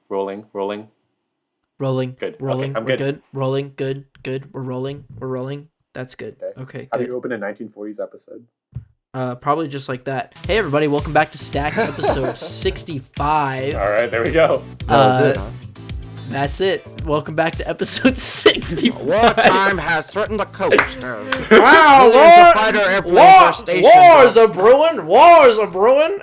Rolling. Rolling. Good. Rolling. Okay, I'm We're good. good. Rolling. Good. Good. We're rolling. That's good. Okay. Okay, How do you good. open a 1940s episode? Probably just like that. Hey everybody, welcome back to Stack episode 65. All right, there we go. That was it, huh? That's it. Welcome back to episode 65. Wartime has threatened the coast. Wow, Millions of fighter airplanes are stationed wars on- are brewing. Wars are brewing.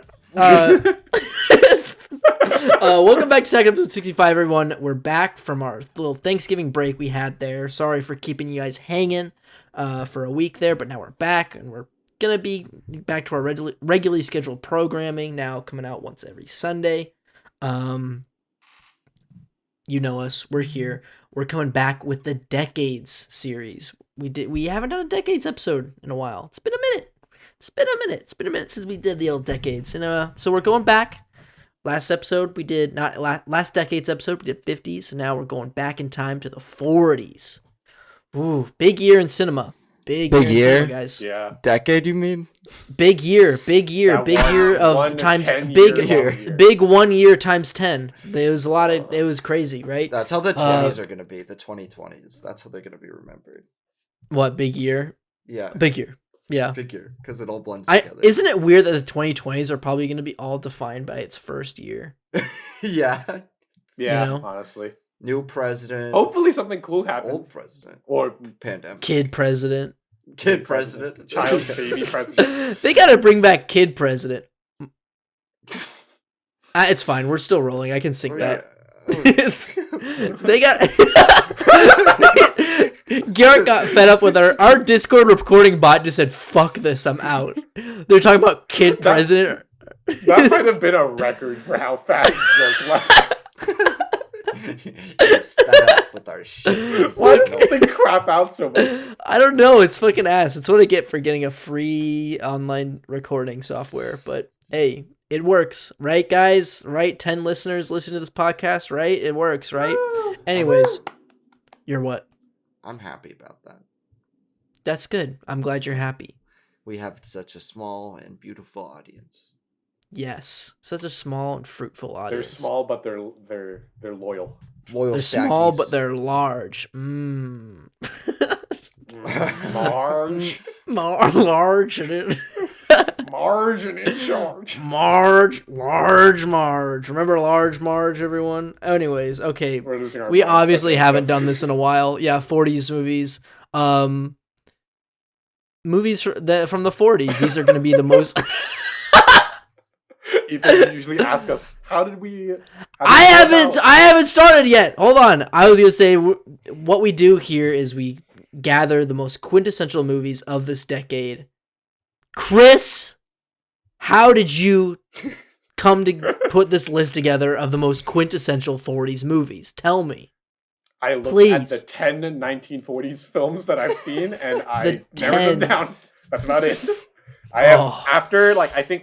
Welcome back to Stack episode 65, everyone. We're back from our little Thanksgiving break we had there. Sorry for keeping you guys hanging for a week there, but now we're back and we're gonna be back to our regularly scheduled programming now, coming out once every Sunday. You know us, we're here. We're coming back with the Decades series. We haven't done a Decades episode in a while. It's been a minute. It's been a minute since we did the old Decades. And so we're going back. Last episode we did not last Decades episode we did 50s, so now we're going back in time to the 40s. Ooh, big year in cinema. Big year in cinema, guys. Yeah. Decade, you mean? Big year of times big 1 year times 10. There was a lot of it was crazy, right? That's how the 20s are going to be. The 2020s. That's how they're going to be remembered. What, big year? Yeah. Big year. Yeah. Big year, because it all blends together. Isn't it weird that the 2020s are probably going to be all defined by its first year? Yeah. Yeah, You know? honestly. New president. Hopefully something cool happens. Old president. Or Pandemic. Kid president. Kid president. Child baby president. They got to bring back kid president. It's fine. We're still rolling. I can sync that. They got Garrett got fed up with our Discord recording bot, just said fuck this, I'm out. They're talking about kid president. That might have been a record for how fast jokes left. He's fed up with our shit. Why does this thing crap out so much? I don't know, it's fucking ass. It's what I get for getting a free online recording software, but hey, it works, right guys? Right? 10 listeners listen to this podcast, right? It works, right? Anyways, you're what? I'm happy about that. That's good. I'm glad you're happy. We have such a small and beautiful audience. Yes, such a small and fruitful audience. They're small, but they're loyal. Loyal They're stackies. small, but they're large. Marge. Large and it. Marge and in charge. Marge. Remember Large Marge, everyone? Anyways, okay. We're losing our We minds. obviously haven't done this in a while. Yeah, 40s movies. Movies from the 40s. These are going to be the most... Ethan usually ask us, how did we... I haven't started yet. Hold on. I was going to say, what we do here is we gather the most quintessential movies of this decade. Chris, how did you come to put this list together of the most quintessential 40s movies? Tell me. I looked Please. at the 10 1940s films that I've seen, and I The narrowed 10. them down. That's about it. I have, Oh. after, I think,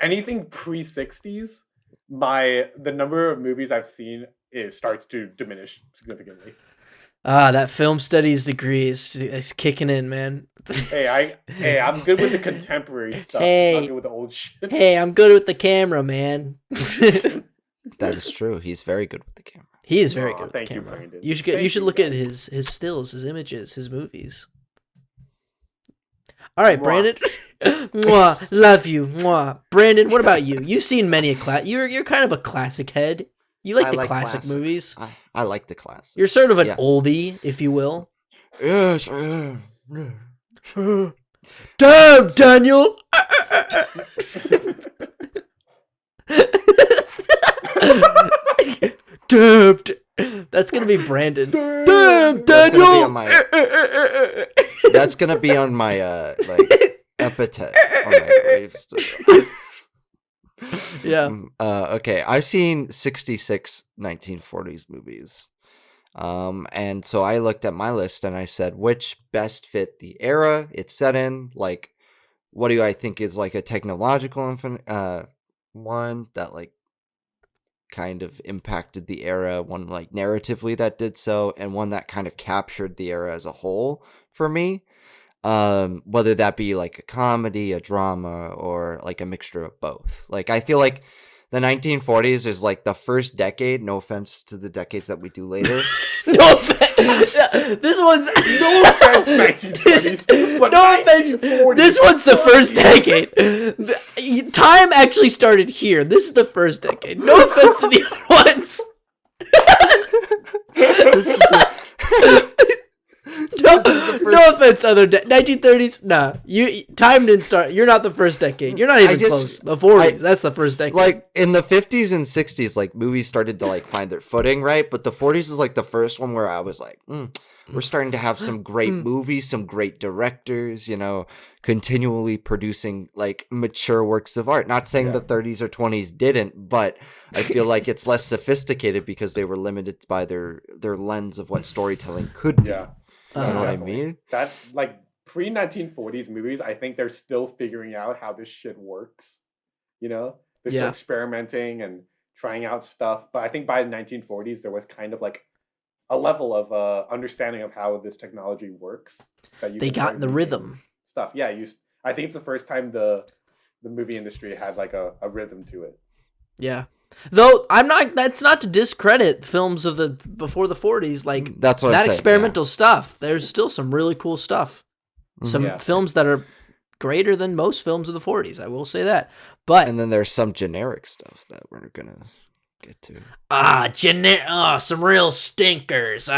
anything pre-60s, the number of movies I've seen starts to diminish significantly. That film studies degree is kicking in, man. I'm good with the contemporary stuff. Hey. I'm not good with the old shit. Hey, I'm good with the camera, man. That is true. He's very good with the camera. He is very Aw, good with the thank you, camera. Brandon. You Thank should you, look at guys. his stills, his images, his movies. All right, Mwah. Brandon. Mwah, love you. Mwah. Brandon, what about you? You've seen many a You're kind of a classic head. You like I the like classic classics. movies. I like the classics. You're sort of an Yes. oldie, if you will. Yes. Damn, Daniel. Damn. That's gonna be Brandon. Damn, Daniel. That's gonna be on my epithet on my gravestone. Yeah. Okay, I've seen 66 1940s movies. And so I looked at my list and I said, which best fit the era it's set in? What do I think is a technological one that kind of impacted the era, one narratively that did so, and one that kind of captured the era as a whole for me. Whether that be a comedy, a drama, or a mixture of both. I feel like the 1940s is like the first decade. No offense to the decades that we do later. No offense. This one's No offense, 1920s. But no offense. 1940s. This one's the first decade. Time actually started here. This is the first decade. No offense to the other ones. No offense, other 1930s. Nah, time didn't start. You're not the first decade. You're not even close. The 40s. That's the first decade. Like in the 50s and 60s, like movies started to like find their footing, right? But the 40s is like the first one where I was like, we're starting to have some great movies, some great directors, you know, continually producing like mature works of art. Not saying the 30s or 20s didn't, but I feel like it's less sophisticated because they were limited by their lens of what storytelling could be. Yeah. You know what I mean? That like pre-1940s movies, I think they're still figuring out how this shit works. You know, they're still experimenting and trying out stuff. But I think by the 1940s, there was kind of like a level of understanding of how this technology works. That they got in the rhythm. Stuff, yeah. I think it's the first time the movie industry had like a rhythm to it. Yeah. Though that's not to discredit films of the before the 40s, like that's what that experimental stuff. There's still some really cool stuff. Some films that are greater than most films of the 40s. I will say that. But and then there's some generic stuff that we're gonna get to. Some real stinkers.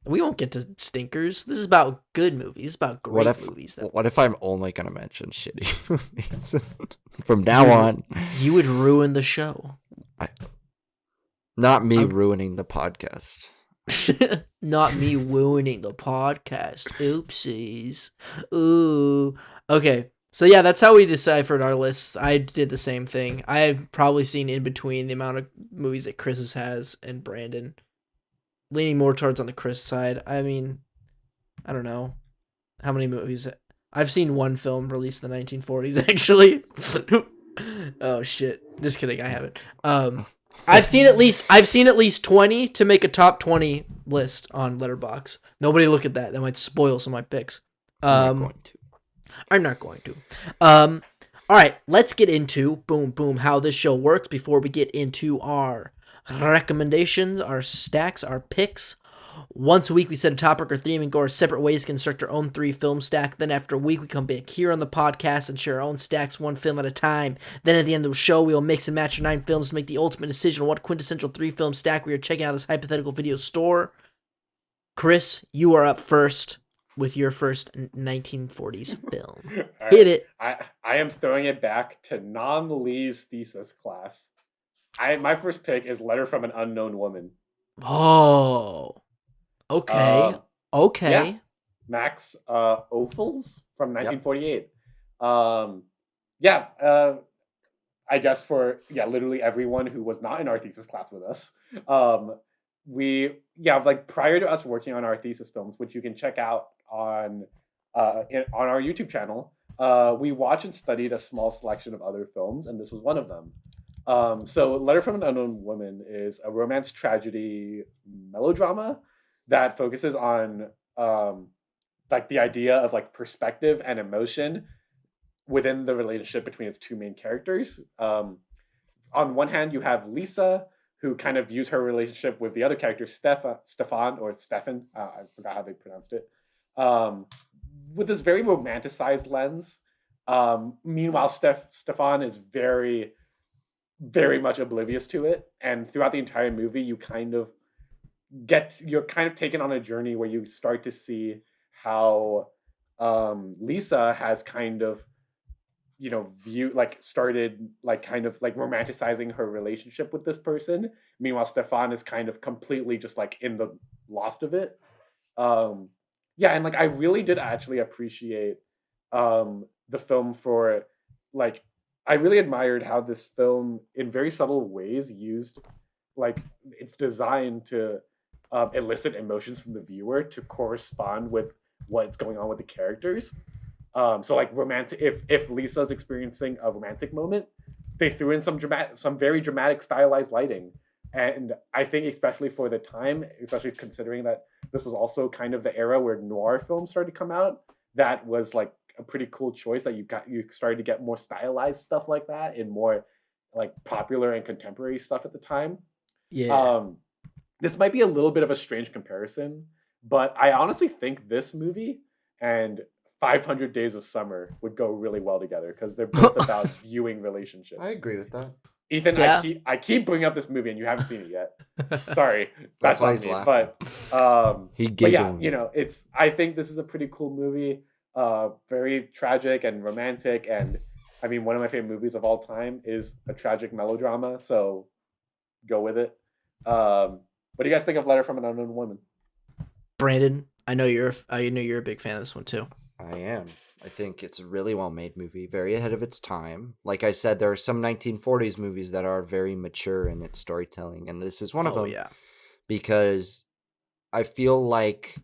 We won't get to stinkers. This is about good movies. It's about great movies. What if I'm only gonna mention shitty movies from now on? You would ruin the show. Not me ruining the podcast. Not me ruining the podcast. Oopsies. Ooh. Okay. So yeah, that's how we deciphered our lists. I did the same thing. I've probably seen in between the amount of movies that Chris has and Brandon. Leaning more towards on the Chris side. I mean, I don't know how many movies. I've seen one film released in the 1940s, actually. Oh shit! Just kidding. I haven't. I've seen at least 20 to make a top 20 list on Letterboxd. Nobody look at that. That might spoil some of my picks. I'm not going to. All right, let's get into how this show works before we get into our recommendations, our stacks, our picks. Once a week, we set a topic or theme and go our separate ways to construct our own 3-film stack. Then after a week, we come back here on the podcast and share our own stacks, one film at a time. Then at the end of the show, we will mix and match our 9 films to make the ultimate decision on what quintessential 3-film stack we are checking out of this hypothetical video store. Chris, you are up first with your first 1940s film. Right. Hit it. I am throwing it back to non-Lee's thesis class. My first pick is Letter from an Unknown Woman. Oh, okay. Okay. Yeah. Max Ophuls from 1948. I guess for literally everyone who was not in our thesis class with us. Prior to us working on our thesis films, which you can check out on our YouTube channel, we watched and studied a small selection of other films, and this was one of them. So Letter from an Unknown Woman is a romance tragedy melodrama that focuses on the idea of like perspective and emotion within the relationship between its two main characters. On one hand, you have Lisa, who kind of views her relationship with the other character, Stefan, I forgot how they pronounced it, with this very romanticized lens. Meanwhile, Stefan is very, very much oblivious to it. And throughout the entire movie, you're kind of taken on a journey where you start to see how Lisa has kind of, started romanticizing her relationship with this person. Meanwhile, Stefan is kind of completely just like in the lost of it. And I really did actually appreciate the film for I really admired how this film in very subtle ways used it's designed to elicit emotions from the viewer to correspond with what's going on with the characters. Romantic, if Lisa's experiencing a romantic moment, they threw in some very dramatic stylized lighting. And I think especially for the time, especially considering that this was also kind of the era where noir films started to come out, that was like a pretty cool choice that you started to get more stylized stuff like that in more like popular and contemporary stuff at the time. Yeah. This might be a little bit of a strange comparison, but I honestly think this movie and 500 Days of Summer would go really well together because they're both about viewing relationships. I agree with that. Ethan, Yeah. I keep bringing up this movie and you haven't seen it yet. Sorry, That's that's why on he's me. laughing. He But yeah, giggled. you know, I think this is a pretty cool movie. Very tragic and romantic, and I mean, one of my favorite movies of all time is a tragic melodrama. So go with it. What do you guys think of Letter from an Unknown Woman? Brandon, I know you're a big fan of this one too. I am. I think it's a really well made movie, very ahead of its time. Like I said, there are some 1940s movies that are very mature in its storytelling, and this is one of them. Yeah. Because I feel like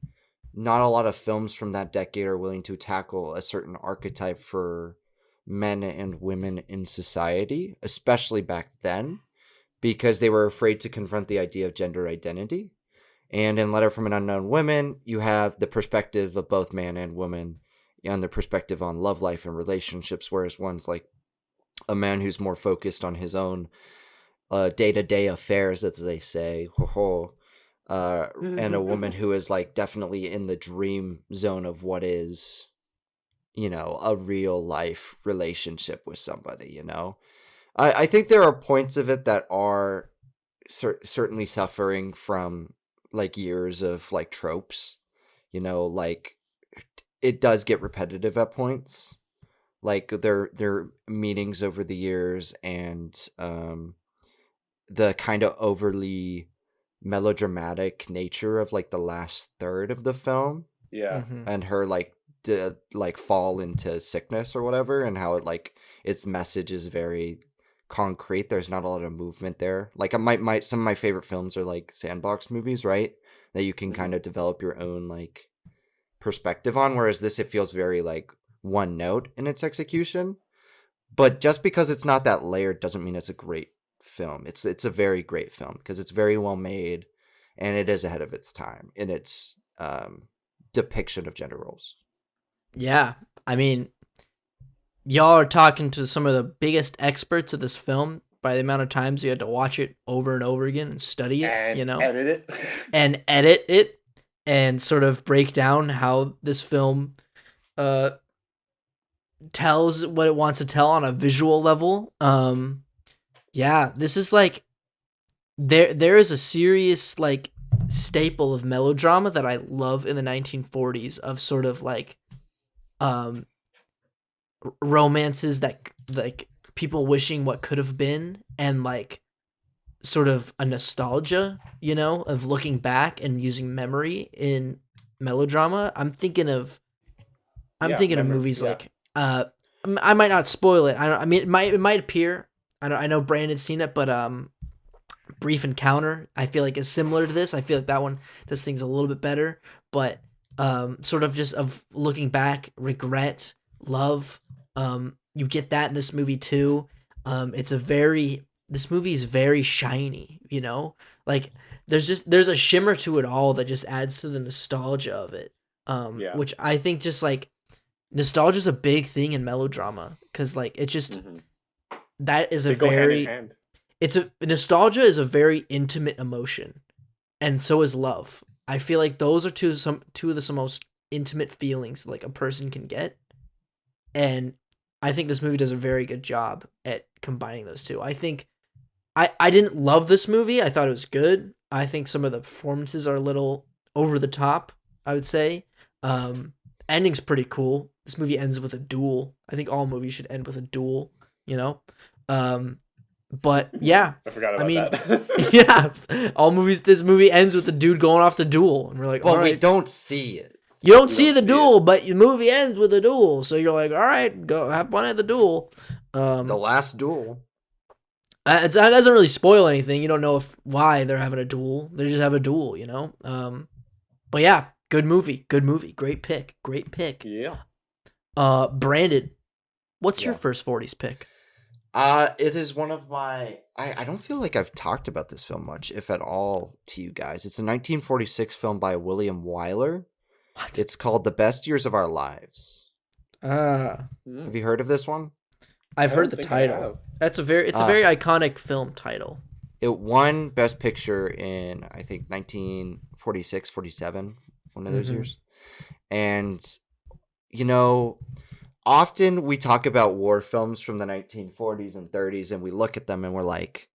not a lot of films from that decade are willing to tackle a certain archetype for men and women in society, especially back then, because they were afraid to confront the idea of gender identity. And in Letter from an Unknown Woman, you have the perspective of both man and woman and the perspective on love life and relationships, whereas one's like a man who's more focused on his own day-to-day affairs, as they say, and a woman who is like definitely in the dream zone of what is, you know, a real life relationship with somebody, you know. I think there are points of it that are certainly suffering from like years of like tropes, you know, like it does get repetitive at points, like their meetings over the years, and the kind of overly melodramatic nature of like the last third of the film, Yeah. Mhm. and her like fall into sickness or whatever, and how it like its message is very concrete. There's not a lot of movement there. Like my some of my favorite films are like sandbox movies, right? That you can kind of develop your own like perspective on, whereas this, it feels very like one note in its execution. But just because it's not that layered doesn't mean it's a great film. It's a very great film because it's very well made, and it is ahead of its time in its depiction of gender roles. Yeah. I mean, y'all are talking to some of the biggest experts of this film by the amount of times you had to watch it over and over again and study it, And you know, edit it. and edit it and sort of break down how this film tells what it wants to tell on a visual level. Yeah, this is like there is a serious like staple of melodrama that I love in the 1940s of sort of like romances that like people wishing what could have been, and like sort of a nostalgia, you know, of looking back and using memory in melodrama. I'm thinking of movies like I might not spoil it. I mean it might appear. I know Brandon's seen it, but Brief Encounter I feel like is similar to this. I feel like that one does things a little bit better, but sort of just of looking back, regret, love. You get that in this movie too. This movie is very shiny, you know? Like there's a shimmer to it all that just adds to the nostalgia of it. Which I think just like nostalgia is a big thing in melodrama, cuz like it just that is They a go hand in very hand. nostalgia is a very intimate emotion, and so is love. I feel like those are two of the most intimate feelings like a person can get, and I think this movie does a very good job at combining those two. I think I didn't love this movie. I thought it was good. I think some of the performances are a little over the top, I would say. Ending's pretty cool. This movie ends with a duel. I think all movies should end with a duel, you know? But yeah, I forgot about I mean, that. yeah, this movie ends with the dude going off the duel, and we're like, Well, all right. we don't see it. You don't We see don't the see duel, but the movie ends with a duel, so you're like, all right, go have fun at the duel. The last duel. That doesn't really spoil anything. You don't know why they're having a duel. They just have a duel, you know. But yeah, good movie, great pick. Yeah. Brandon, what's your Yeah. first 40s pick? It is one of my. I don't feel like I've talked about this film much, if at all, to you guys. It's a 1946 film by William Wyler. What? It's called The Best Years of Our Lives. Ah, Have you heard of this one? I've I heard don't the think I title. have. It's a very iconic film title. It won Best Picture in, I think, 1946, 47, one of those Mhm. years. And, you know, often we talk about war films from the 1940s and 30s, and we look at them and we're like,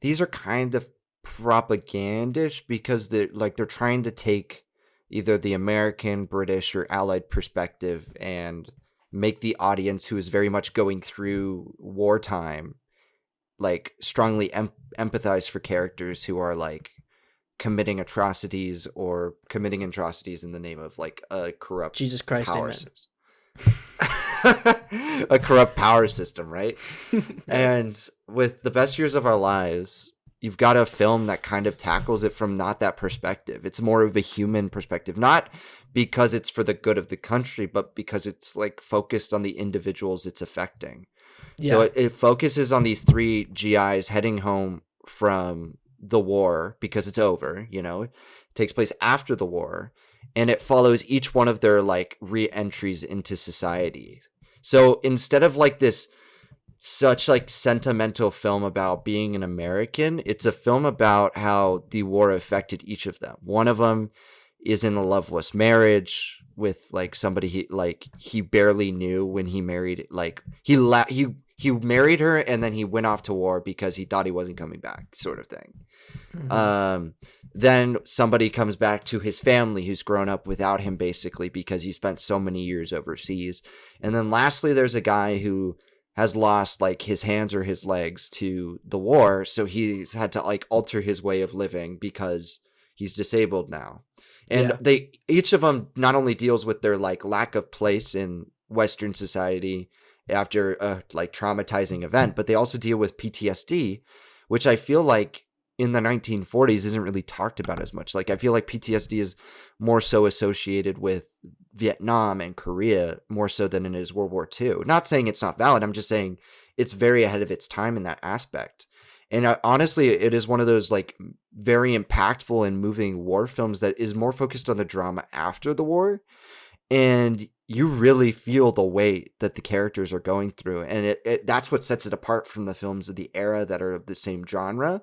these are kind of propagandish because they're trying to take either the American, British, or Allied perspective and make the audience who is very much going through wartime like strongly empathize for characters who are like committing atrocities or committing atrocities in the name of like a corrupt Jesus Christ, power amen. system. A corrupt power system, right? And with The Best Years of Our Lives, you've got a film that kind of tackles it from not that perspective. It's more of a human perspective, not because it's for the good of the country, but because it's like focused on the individuals it's affecting. So Yeah. it focuses on these three GIs heading home from the war because it's over, it takes place after the war, and it follows each one of their like re-entries into society. So instead of like this such like sentimental film about being an American, it's a film about how the war affected each of them. One of them is in a loveless marriage with like somebody he barely knew when he married. Like he married her and then he went off to war because he thought he wasn't coming back, sort of thing. Mhm. Then somebody comes back to his family who's grown up without him basically because he spent so many years overseas. And then lastly, there's a guy who has lost like his hands or his legs to the war, so he's had to like alter his way of living because he's disabled now. And Yeah. they each of them not only deals with their like lack of place in Western society after a like traumatizing event, but they also deal with PTSD, which I feel like in the 1940s isn't really talked about as much. Like I feel like PTSD is more so associated with Vietnam and Korea more so than it is World War II. Not saying it's not valid. I'm just saying it's very ahead of its time in that aspect. And honestly, it is one of those like very impactful and moving war films that is more focused on the drama after the war. And you really feel the weight that the characters are going through. And that's what sets it apart from the films of the era that are of the same genre.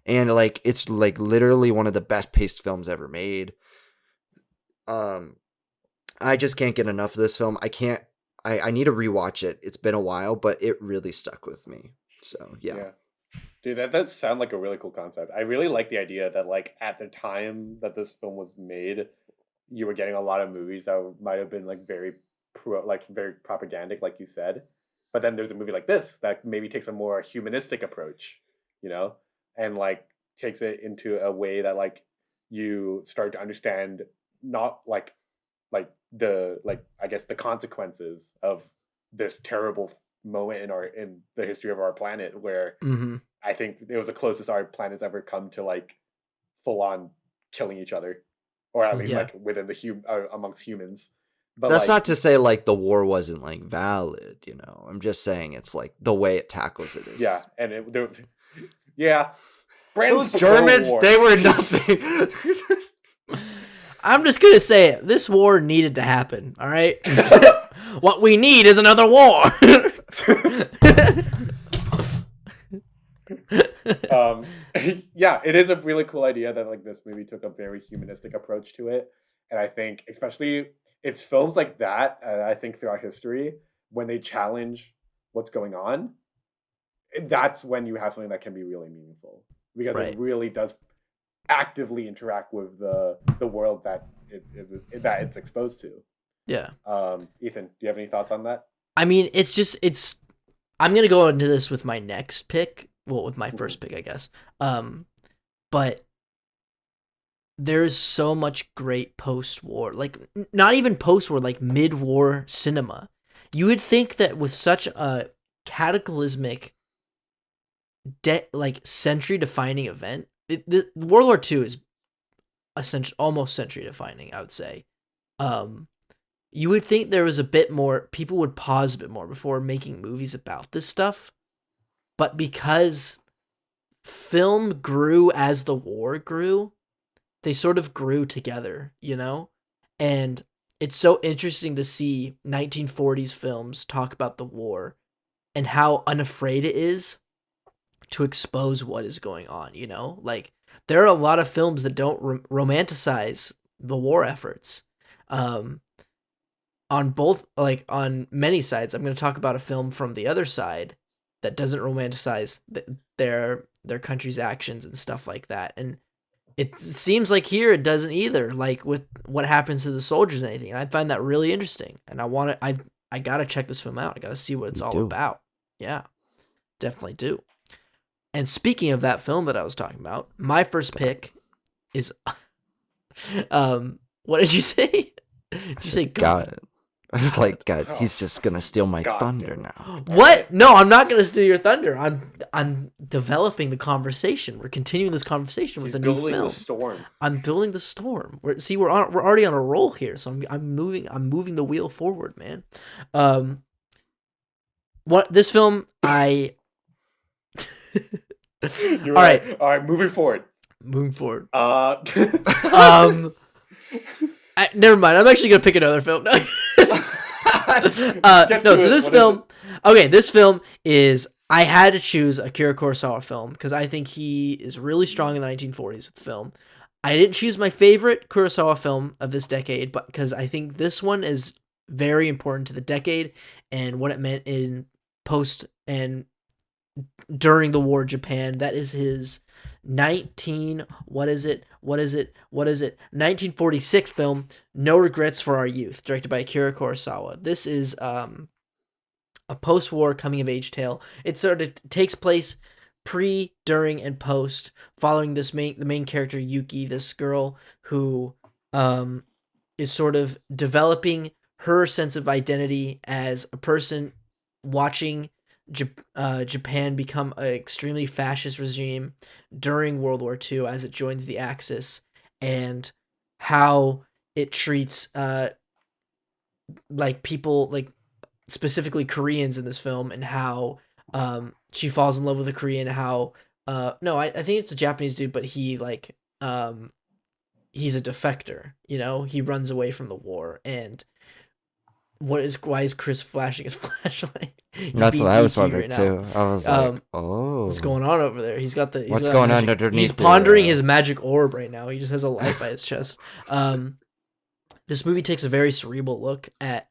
And like it's like literally one of the best paced films ever made. I just can't get enough of this film. I need to rewatch it. It's been a while, but it really stuck with me. So yeah. Dude, that does sound like a really cool concept. I really like the idea that like at the time that this film was made, you were getting a lot of movies that might have been like very propagandic, like you said. But then there's a movie like this that maybe takes a more humanistic approach, you know, and like takes it into a way that like you start to understand not like the like I guess the consequences of this terrible moment in the history of our planet where Mhm. I think it was the closest our planet's ever come to like full on killing each other, or at least Yeah. like within amongst humans. But That's like, not to say like the war wasn't like valid, I'm just saying it's like the way it tackles it yeah, is. and yeah, Brandon's Those the Cold Germans, War. they were nothing. I'm just gonna say it. This war needed to happen. All right. What we need is another war. Yeah, it is a really cool idea that like this movie took a very humanistic approach to it, and I think especially it's films like that. I think throughout history, when they challenge what's going on, that's when you have something that can be really meaningful because Right. it really does actively interact with the world that that it's exposed to. Yeah. Ethan, do you have any thoughts on that? I mean, it's. I'm gonna go into this with my next pick. Well, with my first pick, I guess. But there's so much great post-war, like not even post-war, like mid-war cinema. You would think that with such a cataclysmic, like century-defining event, World War II is almost century-defining. I would say. You would think there was a bit more. People would pause a bit more before making movies about this stuff, but because film grew as the war grew, they sort of grew together, And it's so interesting to see 1940s films talk about the war and how unafraid it is to expose what is going on, you know? Like, there are a lot of films that don't romanticize the war efforts. On both, like, on many sides. I'm going to talk about a film from the other side that doesn't romanticize their country's actions and stuff like that. And it seems like here it doesn't either, like with what happens to the soldiers and anything. I find that really interesting, and I gotta check this film out. I gotta see what it's all about. Yeah, definitely do. And speaking of that film that I was talking about, my first pick is, what did you say? Did you say God? I was like, God, he's just gonna steal my thunder now. What? No, I'm not gonna steal your thunder. I'm developing the conversation. We're continuing this conversation with a new film. The storm. I'm building the storm. We're already on a roll here, so I'm moving the wheel forward, man. What this film I. All right, moving forward. Never mind. I'm actually gonna pick another film. No, so this film. Okay, this film is. I had to choose a Akira Kurosawa film because I think he is really strong in the 1940s with film. I didn't choose my favorite Kurosawa film of this decade, but because I think this one is very important to the decade and what it meant in post and during the war Japan. That is his 1946 film, No Regrets for Our Youth, directed by Akira Kurosawa. This is a post-war coming-of-age tale. It sort of takes place pre, during, and post, following the main character Yuki, this girl who is sort of developing her sense of identity as a person watching Japan become an extremely fascist regime during World War II as it joins the Axis, and how it treats like people, like specifically Koreans in this film, and how she falls in love with a Korean. How no, I think it's a Japanese dude, but he like he's a defector. You know, he runs away from the war. And why is Chris flashing his flashlight? That's what I was wondering too. I was like, oh, what's going on over there? What's going on underneath? He's pondering his magic orb right now. He just has a light by his chest. This movie takes a very cerebral look at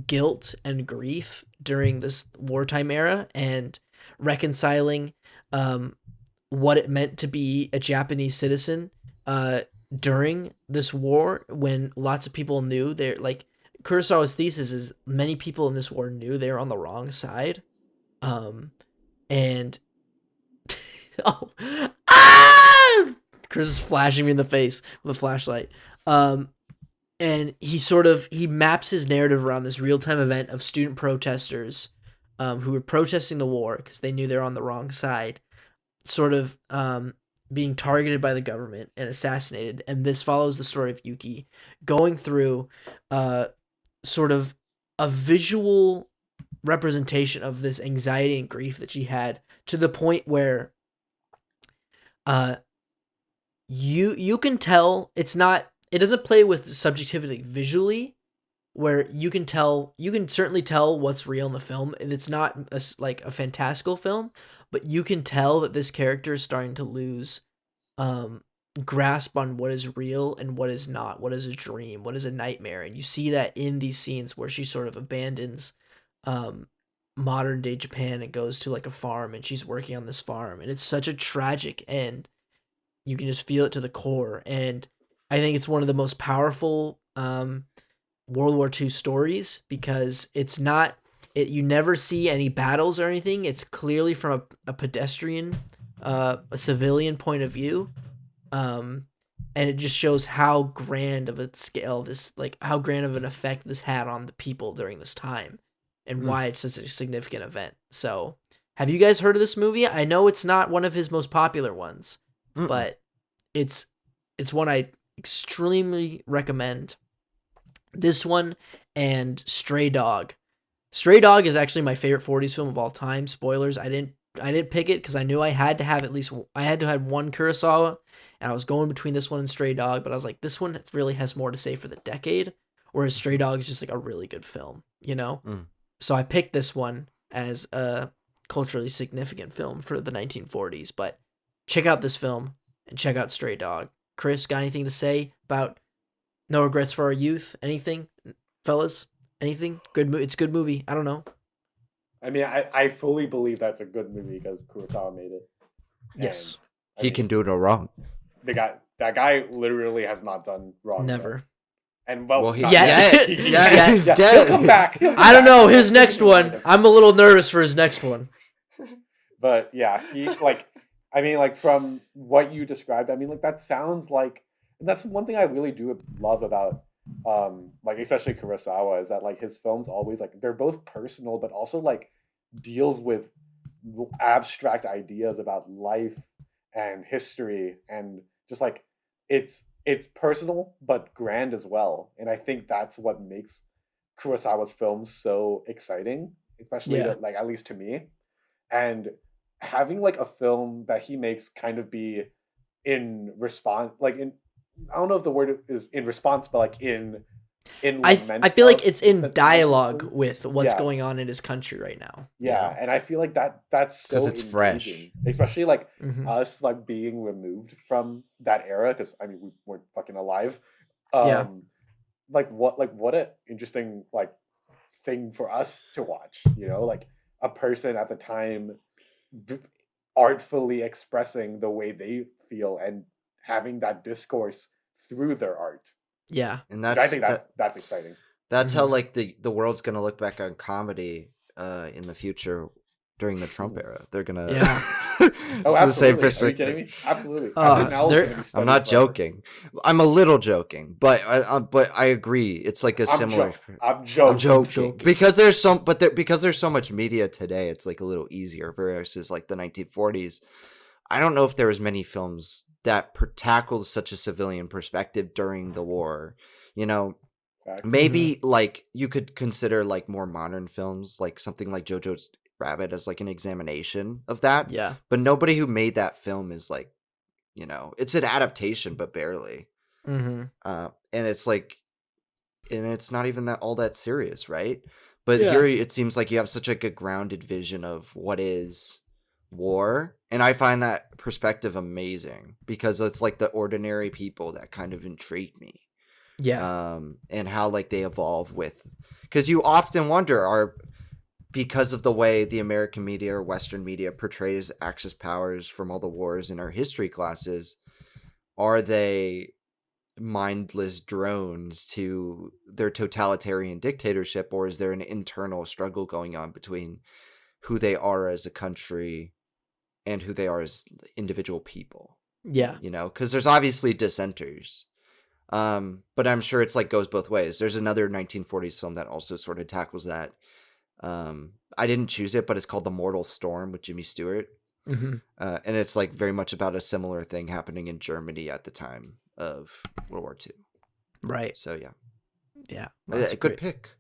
guilt and grief during this wartime era and reconciling what it meant to be a Japanese citizen during this war, when lots of people knew they're like. Kurosawa's thesis is many people in this war knew they were on the wrong side. And Chris is flashing me in the face with a flashlight. And he maps his narrative around this real-time event of student protesters who were protesting the war because they knew they were on the wrong side, sort of being targeted by the government and assassinated. And this follows the story of Yuki going through sort of a visual representation of this anxiety and grief that she had, to the point where you can tell it doesn't play with subjectivity visually, where you can certainly tell what's real in the film, and it's not like a fantastical film, but you can tell that this character is starting to lose grasp on what is real and what is not, what is a dream, what is a nightmare. And you see that in these scenes where she sort of abandons modern day Japan and goes to like a farm, and she's working on this farm, and it's such a tragic end. You can just feel it to the core. And I think it's one of the most powerful World War II stories, because you never see any battles or anything. It's clearly from a pedestrian, a civilian point of view. And it just shows how grand of a scale how grand of an effect this had on the people during this time, and why it's such a significant event. So, have you guys heard of this movie? I know it's not one of his most popular ones, but it's one I extremely recommend. This one and Stray Dog. Stray Dog is actually my favorite 40s film of all time. Spoilers, I didn't pick it because I knew I had to have one Kurosawa, and I was going between this one and Stray Dog, but I was like, this one really has more to say for the decade, whereas Stray Dog is just like a really good film, you know? So I picked this one as a culturally significant film for the 1940s. But check out this film and check out Stray Dog. Chris, got anything to say about No Regrets for Our Youth? Anything, fellas? Anything? It's a good movie. I don't know. I mean, I fully believe that's a good movie because Kurosawa made it. Yes. And, He can do no wrong. that guy literally has not done wrong. Never. Yet. And He's dead. He'll come back. I don't know. His next one. I'm a little nervous for his next one. But yeah, from what you described, that sounds like, and that's one thing I really do love about, especially Kurosawa, is that his films always they're both personal, but also deals with abstract ideas about life and history, and just it's personal but grand as well. And I think that's what makes Kurosawa's films so exciting, especially at least to me. And having a film that he makes kind of be in response, I don't know if the word is in response, but I feel like it's in dialogue with what's going on in his country right now. Yeah, and I feel like that's so because it's fresh, especially us being removed from that era, because we weren't fucking alive. What an interesting thing for us to watch. A person at the time artfully expressing the way they feel and having that discourse through their art. Yeah, and I think that's exciting. That's how the world's gonna look back on comedy in the future during the Trump era. They're gonna it's the same perspective. Are you kidding me? Absolutely. I'm not joking. I'm a little joking, but I agree. It's a similar. I'm joking because there's so much media today. It's a little easier versus the 1940s. I don't know if there was many films that tackled such a civilian perspective during the war. Maybe you could consider more modern films, something like Jojo's Rabbit as an examination of that. Yeah. But nobody who made that film is it's an adaptation, but barely. Mm-hmm. And it's and it's not even all that serious, right? But here it seems like you have such a grounded vision of what is war, and I find that perspective amazing because it's the ordinary people that kind of intrigue me. And how they evolve because you often wonder because of the way the American media or Western media portrays Axis powers from all the wars in our history classes, are they mindless drones to their totalitarian dictatorship, or is there an internal struggle going on between who they are as a country and who they are as individual people? Because there's obviously dissenters, but I'm sure it's goes both ways. There's another 1940s film that also sort of tackles that. I didn't choose it, but it's called The Mortal Storm with Jimmy Stewart. Mm-hmm. And it's very much about a similar thing happening in Germany at the time of World War II. Right. So yeah, a good pick.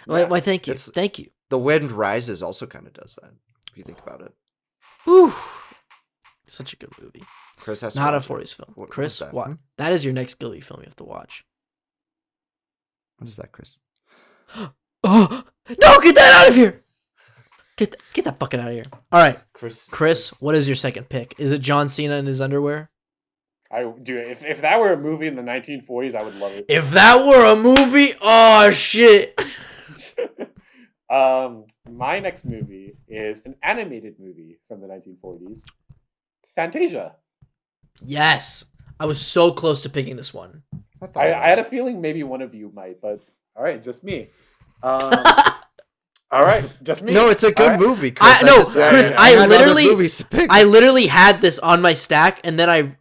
Why thank you. Thank you. The Wind Rises also kind of does that, if you think about it. Whew. Such a good movie. Chris has not a 40s film. Chris, what? That is your next guilty film you have to watch. What is that, Chris? Oh no! Get that out of here! Get that fucking out of here! All right, Chris, what is your second pick? Is it John Cena in his underwear? If that were a movie in the 1940s, I would love it. If that were a movie, oh shit! My next movie is an animated movie from the 1940s, Fantasia. Yes, I was so close to picking this one. I had a feeling maybe one of you might, but all right, just me. All right, just me. No, it's a good movie, Chris. Chris, I literally had this on my stack, and then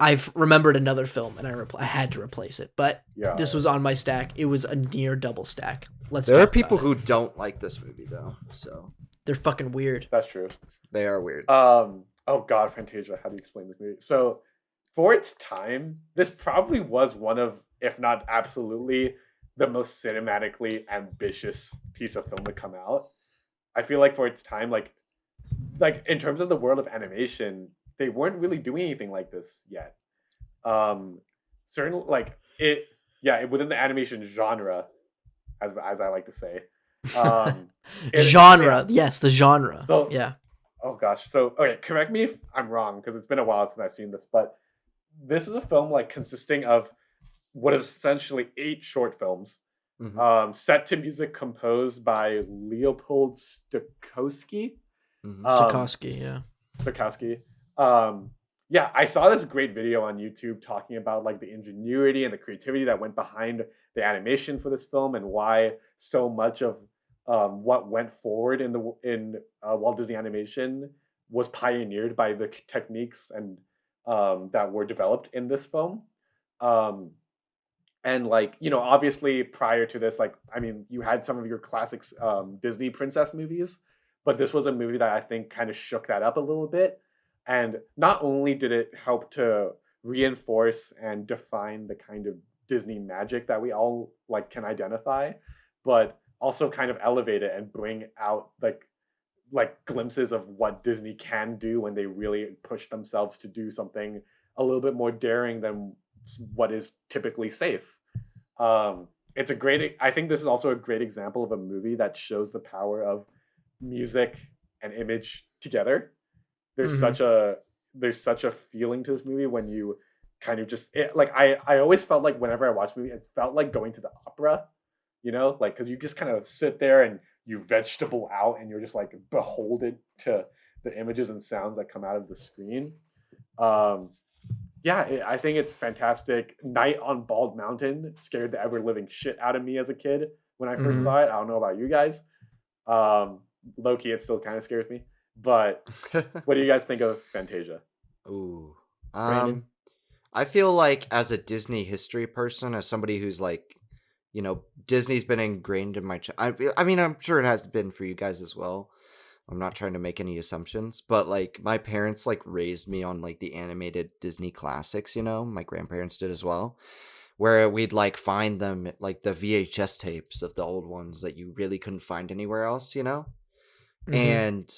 I've remembered another film, and I had to replace it. But this was on my stack. It was a near double stack. There are people who don't like this movie though, so they're fucking weird. That's true. They are weird. Oh God, Fantasia. How do you explain this movie? So, for its time, this probably was one of, if not absolutely, the most cinematically ambitious piece of film to come out. I feel like for its time, in terms of the world of animation, they weren't really doing anything like this yet. Certainly, within the animation genre, as I like to say, Um, Genre. yeah. Yes, the genre. So, Yeah. oh gosh. So, okay, correct me if I'm wrong because it's been a while since I've seen this, but this is a film like consisting of what is essentially 8 short films, Hmm. set to music composed by Leopold Stokowski. Hmm. Stokowski, yeah. Stokowski. Um, yeah, I saw this great video on YouTube talking about like the ingenuity and the creativity that went behind the animation for this film and why so much of what went forward in Walt Disney Animation was pioneered by the techniques and that were developed in this film. Um, and like obviously prior to this, like I mean, you had some of your classics Disney princess movies, but this was a movie that I think kind of shook that up a little bit. And not only did it help to reinforce and define the kind of Disney magic that we all like can identify, but also kind of elevate it and bring out like glimpses of what Disney can do when they really push themselves to do something a little bit more daring than what is typically safe. It's a great. I think this is also a great example of a movie that shows the power of music and image together. There's Hmm. such a there's such a feeling to this movie when you kind of like I always felt like whenever I watch a movie, it felt like going to the opera, like because you just kind of sit there and you vegetable out and you're just like beholden to the images and sounds that come out of the screen. Um, yeah, I think it's fantastic. Night on Bald Mountain scared the ever living shit out of me as a kid when I first Hmm. saw it. I don't know about you guys. Low key, it still kind of scares me. But what do you guys think of Fantasia? Ooh. Brandon. I feel like as a Disney history person, as somebody who's like, Disney's been ingrained in my. I mean, I'm sure it has been for you guys as well. I'm not trying to make any assumptions, but like my parents like raised me on like the animated Disney classics. My grandparents did as well, where we'd like find them like the VHS tapes of the old ones that you really couldn't find anywhere else. Hmm. And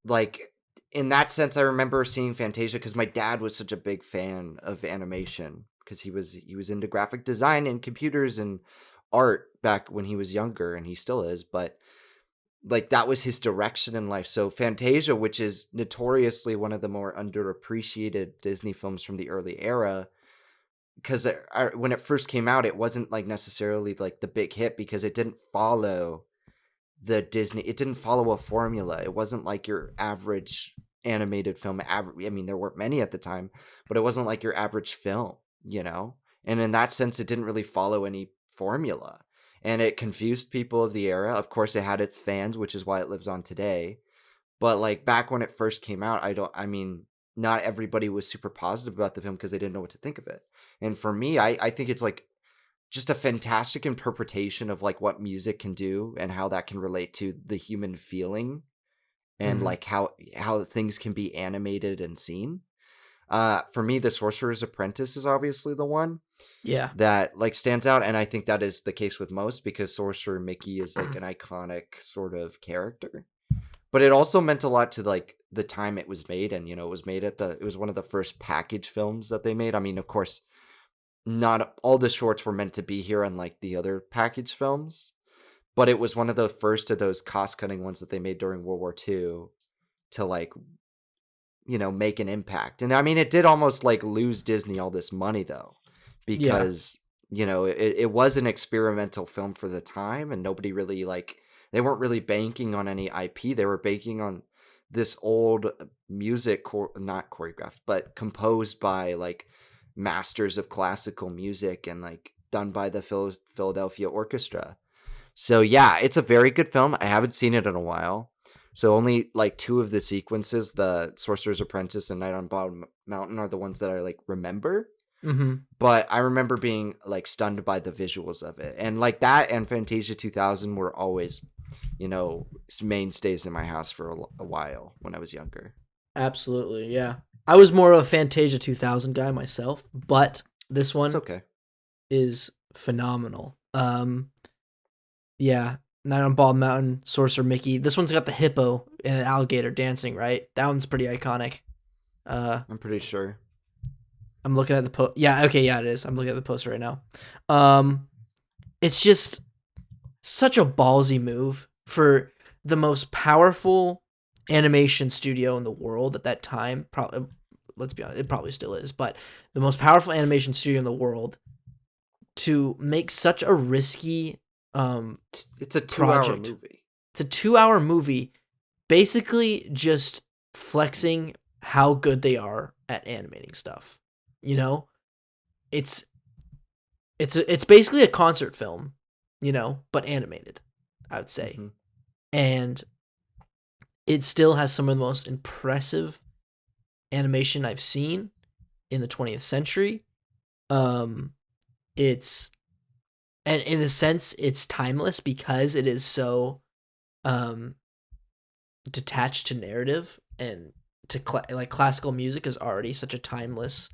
like in that sense, I remember seeing Fantasia because my dad was such a big fan of animation because he was into graphic design and computers and art back when he was younger, and he still is. But like that was his direction in life. So Fantasia, which is notoriously one of the more underappreciated Disney films from the early era, because when it first came out, it wasn't like necessarily like the big hit because it didn't follow it didn't follow a formula. It wasn't like your average animated film. I mean, there weren't many at the time, but it wasn't like your average film. And in that sense, it didn't really follow any formula. And it confused people of the era. Of course, it had its fans, which is why it lives on today. But like back when it first came out, I mean, not everybody was super positive about the film because they didn't know what to think of it. And for me, I think it's like just a fantastic interpretation of like what music can do and how that can relate to the human feeling and Hmm. like how things can be animated and seen. For me, The Sorcerer's Apprentice is obviously the one Yeah. that like stands out, and I think that is the case with most because Sorcerer Mickey is like an iconic sort of character. But it also meant a lot to like the time it was made, and it was one of the first package films that they made. I mean, of course, not all the shorts were meant to be here, unlike the other package films, but it was one of the first of those cost-cutting ones that they made during World War II to like make an impact. And I mean, it did almost like lose Disney all this money though, Yeah. because it was an experimental film for the time, and nobody really like they weren't really banking on any IP. They were banking on this old music, not choreographed, but composed by like masters of classical music and like done by the Philadelphia Orchestra. So yeah, it's a very good film. I haven't seen it in a while. So only like 2 of the sequences, the Sorcerer's Apprentice and Night on Bottom Mountain, are the ones that I like remember. Hmm. But I remember being like stunned by the visuals of it. And like that and Fantasia 2000 were always, mainstays in my house for a while when I was younger. Absolutely. Yeah. I was more of a Fantasia 2000 guy myself, but this It's one okay. is phenomenal. Yeah. Night on Bald Mountain, Sorcerer Mickey. This one's got the hippo and an alligator dancing, right? That one's pretty iconic. I'm pretty sure. I'm looking at the post. Yeah, okay, yeah, it is. I'm looking at the poster right now. Um, it's just such a ballsy move for the most powerful animation studio in the world at that time. Probably, let's be honest, it probably still is, but the most powerful animation studio in the world to make such a risky It's a 2-hour project. movie. It's a 2-hour movie, basically just flexing how good they are at animating stuff. You know, it's basically a concert film, you know, but animated, I would say. Mhm. And it still has some of the most impressive animation I've seen in the 20th century. It's, and in a sense, it's timeless because it is so detached to narrative, and to like classical music is already such a timeless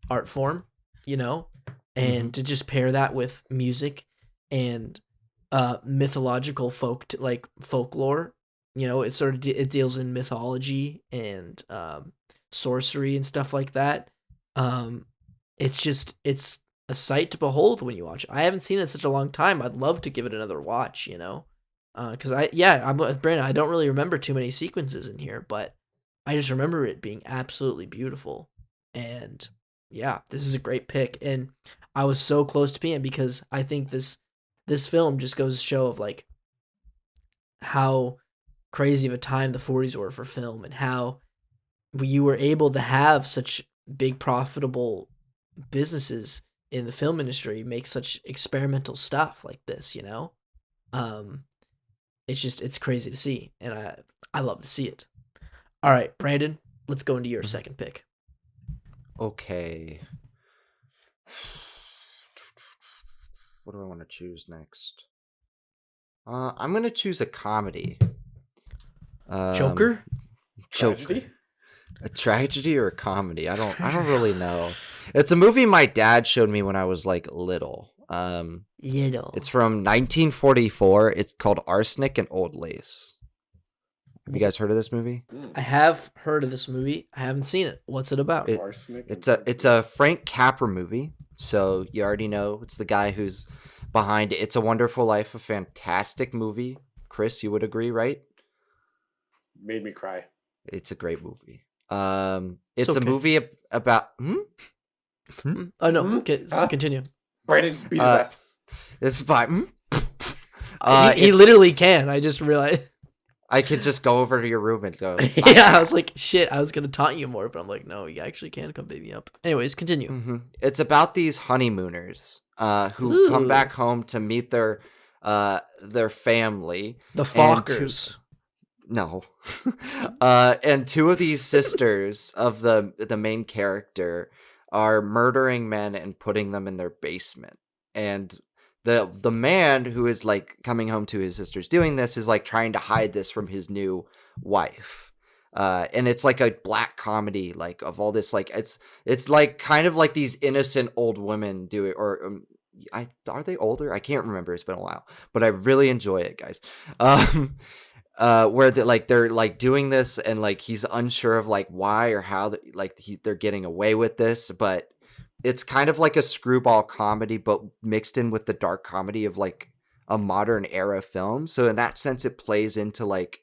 art form, you know, and to just pair that with music and mythological folklore, you know, it sort of it deals in mythology and sorcery and stuff like that. It's a sight to behold when you watch it. I haven't seen it in such a long time. I'd love to give it another watch, you know, because I'm with Brandon. I don't really remember too many sequences in here, but I just remember it being absolutely beautiful. And yeah, this is a great pick, and I was so close to being, because I think this film just goes to show of like how crazy of a time the 40s were for film, and how you were able to have such big profitable businesses in the film industry make such experimental stuff like this, you know. It's crazy to see, and I love to see it. All right, Brandon, let's go into your second pick. Okay. What do I want to choose next? I'm gonna choose a comedy. Joker? Tragedy? A tragedy or a comedy? I don't really know. It's a movie my dad showed me when I was like little. It's from 1944. It's called Arsenic and Old Lace. Have you guys heard of this movie? I have heard of this movie. I haven't seen it. What's it about? It's a Frank Capra movie. So you already know it's the guy who's behind It's a Wonderful Life, a fantastic movie. Chris, you would agree, right? Made me cry. It's a great movie. It's okay. a movie about. Oh no, continue. Brandon, be the best. It's by. He literally can. I just realized. I could just go over to your room and go. Yeah, I was like, shit. I was gonna taunt you more, but I'm like, no, you actually can come pick me up. Anyways, continue. Mm-hmm. It's about these honeymooners who come back home to meet their family. The Fockers. No. And two of these sisters of the main character are murdering men and putting them in their basement. And the man who is like coming home to his sisters doing this is like trying to hide this from his new wife. And it's like a black comedy, like of all this, like it's like kind of like these innocent old women do it, or are they older? I can't remember. It's been a while, but I really enjoy it, guys. Where they're like doing this, and like he's unsure of like why or how they're getting away with this, but it's kind of like a screwball comedy, but mixed in with the dark comedy of like a modern era film. So in that sense, it plays into like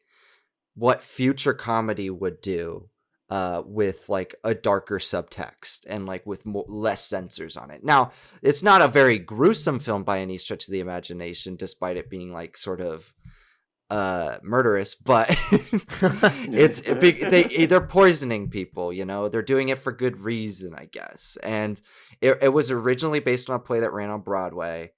what future comedy would do, with like a darker subtext and like with less censors on it. Now, it's not a very gruesome film by any stretch of the imagination, despite it being like sort of murderous, but they're poisoning people, you know, they're doing it for good reason, I guess. And it was originally based on a play that ran on Broadway,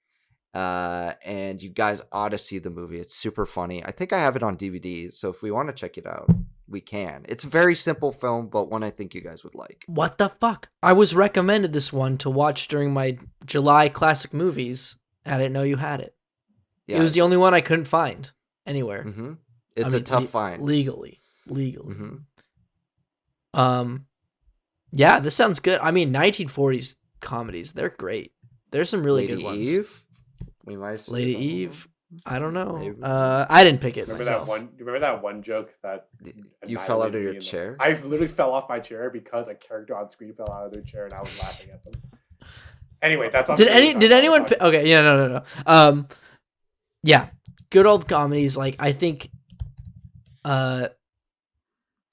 and you guys ought to see the movie. It's super funny. I think I have it on DVD, so if we want to check it out, we can. It's a very simple film, but one I think you guys would like. What the fuck? I was recommended this one to watch during my July classic movies. I didn't know you had it. Yeah. It was the only one I couldn't find anywhere. Mm-hmm. It's a tough find. Legally. Mm-hmm. Yeah, this sounds good. I mean, 1940s comedies, they're great. There's some really good ones. Lady Eve. I don't know. Maybe. I didn't pick it myself. Remember that one joke that you fell out of your chair? I literally fell off my chair because a character on screen fell out of their chair and I was laughing at them. Anyway, that's not. Did anyone? Okay, yeah, no. Yeah, good old comedies. Like I think,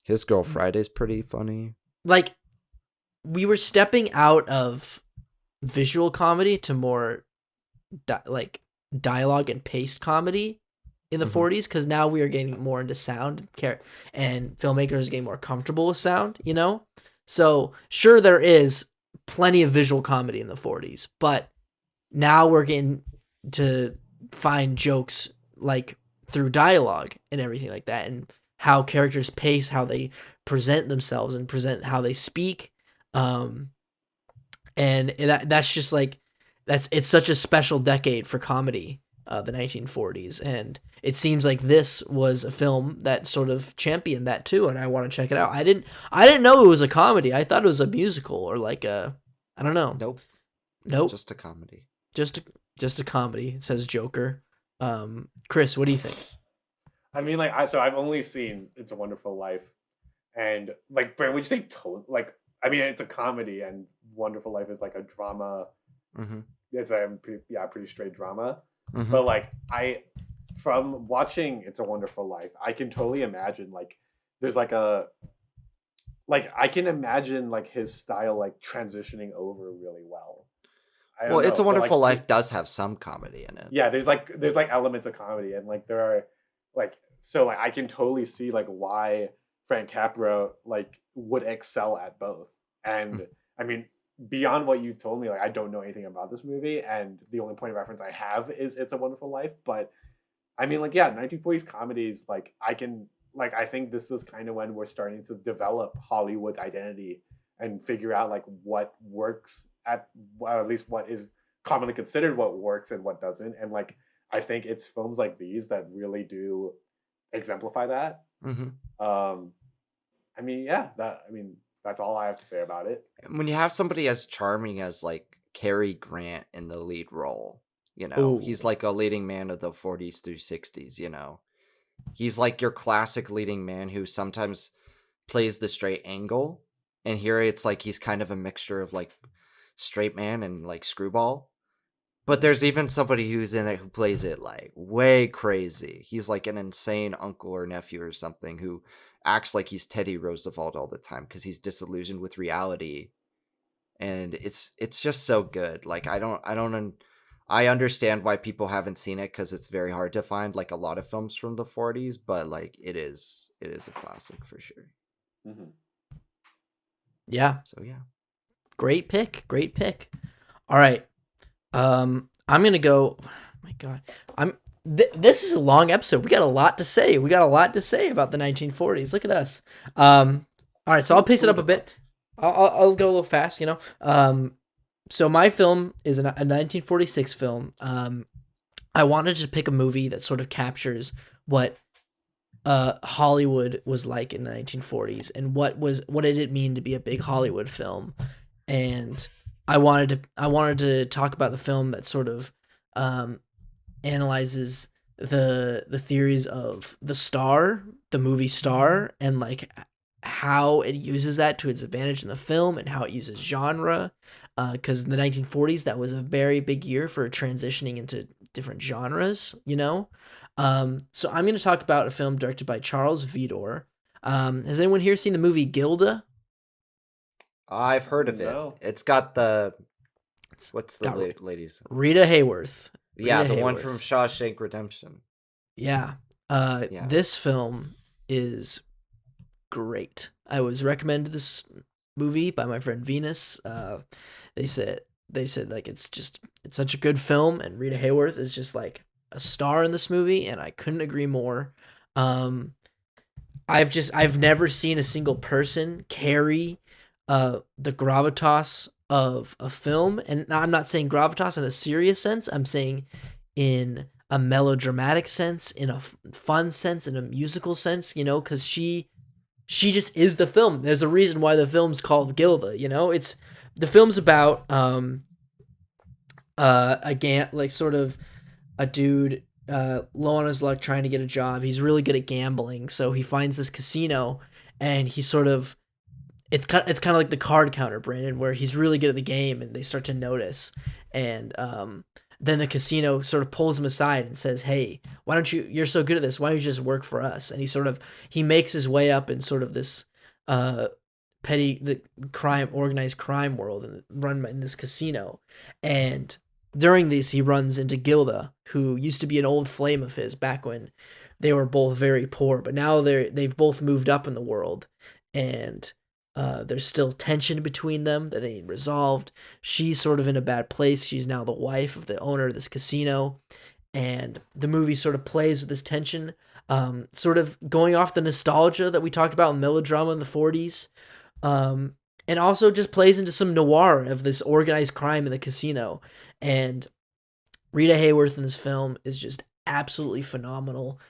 His Girl Friday's pretty funny. like we were stepping out of visual comedy to more like dialogue and paced comedy in the 40s, because now we are getting more into sound and filmmakers are getting more comfortable with sound, you know? So sure, there is plenty of visual comedy in the 40s, but now we're getting to find jokes like through dialogue and everything like that, and how characters pace, how they present themselves and present how they speak. And that's just like, it's such a special decade for comedy, the 1940s, and it seems like this was a film that sort of championed that too, and I want to check it out. I didn't know it was a comedy. I thought it was a musical or like I don't know. Nope. Just a comedy. Just a comedy, says Joker. Chris, what do you think? I mean, like, I've only seen It's a Wonderful Life, and like, Brent, would you say like, I mean, it's a comedy, and Wonderful Life is like a drama. Mm-hmm. It's a pretty straight drama. Mm-hmm. But like, from watching It's a Wonderful Life, I can totally imagine like there's like I can imagine like his style like transitioning over really well. Well, It's a Wonderful Life does have some comedy in it. Yeah, there's like elements of comedy, and like there are like, so like I can totally see like why Frank Capra like would excel at both. And I mean, beyond what you told me, like I don't know anything about this movie, and the only point of reference I have is It's a Wonderful Life. But I mean, like, yeah, 1940s comedies, like I think this is kind of when we're starting to develop Hollywood's identity and figure out like what works at least what is commonly considered what works and what doesn't. And like I think it's films like these that really do exemplify that. Mm-hmm. I mean, yeah, that's all I have to say about it. When you have somebody as charming as like Cary Grant in the lead role, you know, Ooh. he's like a leading man of the 40s through 60s, you know. He's like your classic leading man who sometimes plays the straight angle, and here it's like he's kind of a mixture of like straight man and like screwball. But there's even somebody who's in it who plays it like way crazy. He's like an insane uncle or nephew or something who acts like he's Teddy Roosevelt all the time because he's disillusioned with reality. And it's just so good. Like I understand why people haven't seen it, because it's very hard to find like a lot of films from the 40s, but like it is a classic for sure. Mm-hmm. Yeah. So yeah. Great pick. All right. I'm gonna go. Oh my God, this is a long episode. We got a lot to say. about the 1940s. Look at us. All right, so I'll pace it up a bit. I'll go a little fast. You know. So my film is a 1946 film. I wanted to pick a movie that sort of captures what Hollywood was like in the 1940s and what did it mean to be a big Hollywood film. And I wanted to talk about the film that sort of analyzes the theories of the movie Star, and like how it uses that to its advantage in the film, and how it uses genre. Because in the 1940s, that was a very big year for transitioning into different genres, you know? So I'm going to talk about a film directed by Charles Vidor. Has anyone here seen the movie Gilda? I've heard of it. No. It's got what's the lady's? Rita Hayworth. Yeah, the one from Shawshank Redemption. Yeah. This film is great. I was recommended this movie by my friend Venus. They said like it's such a good film, and Rita Hayworth is just like a star in this movie, and I couldn't agree more. I've never seen a single person carry the gravitas of a film, and I'm not saying gravitas in a serious sense. I'm saying in a melodramatic sense, in a fun sense, in a musical sense, you know, because she just is the film. There's a reason why the film's called Gilda, you know. The film's about again, like sort of a dude low on his luck trying to get a job. He's really good at gambling, so he finds this casino, and he sort of it's kind of like the card counter, Brandon, where he's really good at the game, and they start to notice. And then the casino sort of pulls him aside and says, "Hey, why don't you're so good at this, why don't you just work for us?" And he makes his way up in sort of this organized crime world, and run in this casino. And during these, he runs into Gilda, who used to be an old flame of his back when they were both very poor, but now they've both moved up in the world, and there's still tension between them that they need resolved. She's sort of in a bad place. She's now the wife of the owner of this casino, and the movie sort of plays with this tension, sort of going off the nostalgia that we talked about in melodrama in the 40s, and also just plays into some noir of this organized crime in the casino. And Rita Hayworth in this film is just absolutely phenomenal.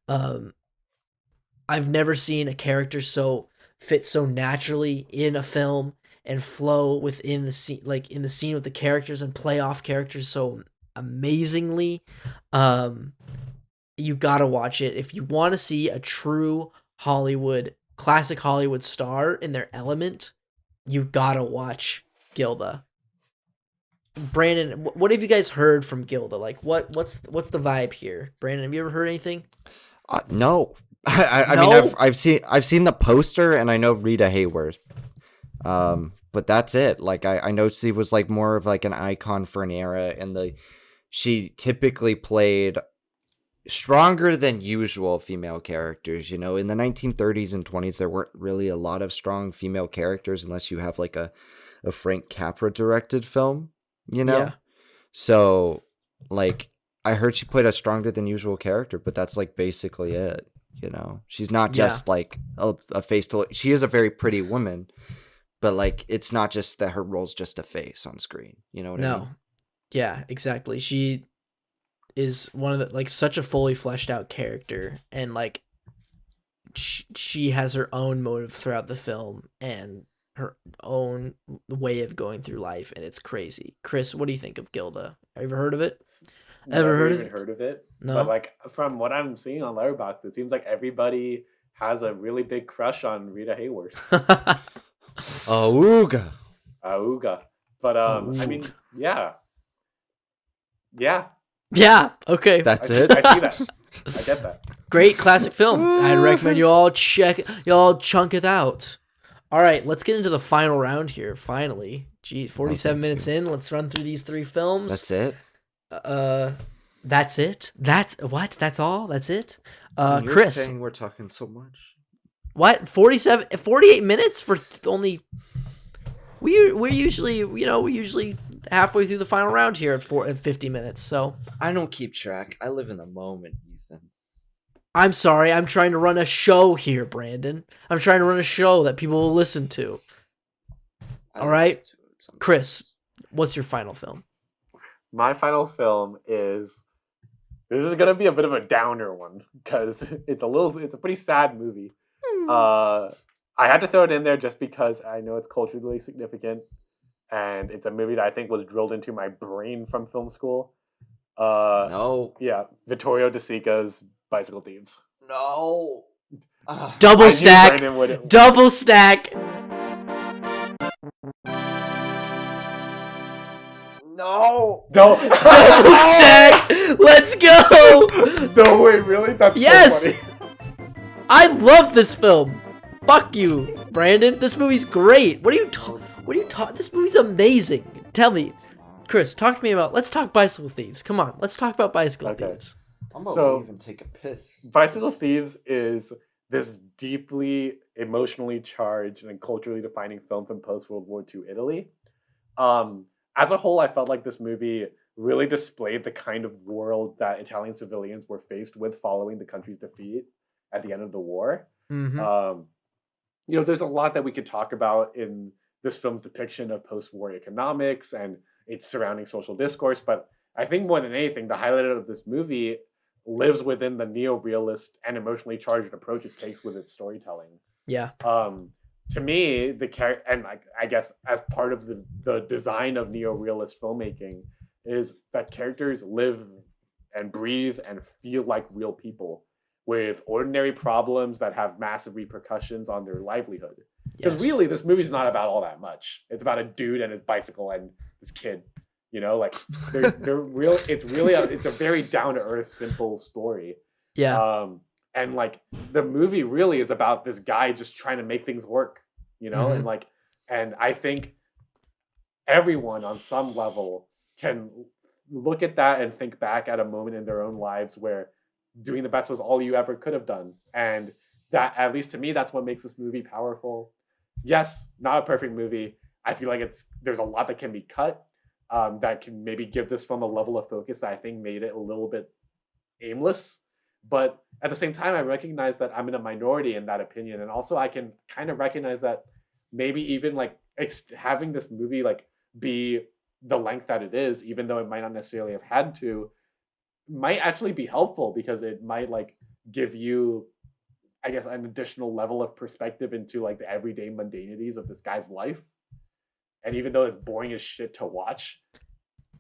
I've never seen a character fit so naturally in a film and flow within the scene, like in the scene with the characters, and play off characters so amazingly. You gotta watch it if you want to see a true classic Hollywood star in their element. You gotta watch Gilda. Brandon, what have you guys heard from Gilda? Like, what's the vibe here? Brandon, have you ever heard anything? No. I No? mean, I've seen the poster, and I know Rita Hayworth, but that's it. Like, I know she was like more of like an icon for an era, and she typically played stronger than usual female characters. In the 1930s and 20s, there weren't really a lot of strong female characters unless you have like a Frank Capra directed film. Yeah. So like, I heard she played a stronger than usual character, but that's like basically it. She's not just like a face to look. She is a very pretty woman, but like, it's not just that her role's just a face on screen. You know what I mean? Yeah, exactly. She is one of the, like, such a fully fleshed out character, and like she has her own motive throughout the film and her own way of going through life, and it's crazy. Chris, what do you think of Gilda? Have you ever heard of it? Never heard of it. No. But like, from what I'm seeing on Letterboxd, it seems like everybody has a really big crush on Rita Hayworth. Auga. But I mean, yeah. Yeah. Okay. That's I it. see that. I get that. Great classic film. I'd recommend you all chunk it out. All right, let's get into the final round here. Finally, 47 minutes in. Let's run through these three films. That's it. That's it. That's what? That's all. That's it. You're Chris, saying we're talking so much. what? 48 minutes for only. We're usually halfway through the final round here at 50 minutes. So I don't keep track. I live in the moment, Ethan. I'm sorry. I'm trying to run a show here, Brandon. I'm trying to run a show that people will listen to. All right, Chris, what's your final film? My final film is. This is gonna be a bit of a downer one because it's a pretty sad movie. I had to throw it in there just because I know it's culturally significant, and it's a movie that I think was drilled into my brain from film school. No. Yeah, Vittorio De Sica's Bicycle Thieves. No. Double stack. Double stack. No. Double Stack. Let's go. No way, really? That's Yes! so funny. I love this film. Fuck you, Brandon. This movie's great. What are you talking? This movie's amazing. Tell me, Chris. Let's talk Bicycle Thieves. Come on, let's talk about Bicycle Thieves. I'm gonna leave and take a piss. Bicycle Thieves is this deeply emotionally charged and culturally defining film from post-World War II Italy. As a whole, I felt like this movie really displayed the kind of world that Italian civilians were faced with following the country's defeat at the end of the war. Mm-hmm. There's a lot that we could talk about in this film's depiction of post-war economics and its surrounding social discourse, but I think more than anything, the highlight of this movie lives within the neo-realist and emotionally charged approach it takes with its storytelling. Yeah. To me, and I guess as part of the design of neo-realist filmmaking is that characters live and breathe and feel like real people with ordinary problems that have massive repercussions on their livelihood. Because really, this movie's not about all that much. It's about a dude and his bicycle and this kid. You know, like they're real. It's a very down to earth, simple story. Yeah. And like the movie really is about this guy just trying to make things work. You know, Mhm. and I think everyone on some level can look at that and think back at a moment in their own lives where doing the best was all you ever could have done. And that, at least to me, that's what makes this movie powerful. Yes, not a perfect movie. I feel like there's a lot that can be cut, that can maybe give this film a level of focus that I think made it a little bit aimless. But at the same time, I recognize that I'm in a minority in that opinion, and also I can kind of recognize that maybe even like having this movie like be the length that it is, even though it might not necessarily have had to, might actually be helpful because it might like give you, I guess, an additional level of perspective into like the everyday mundanities of this guy's life. And even though it's boring as shit to watch,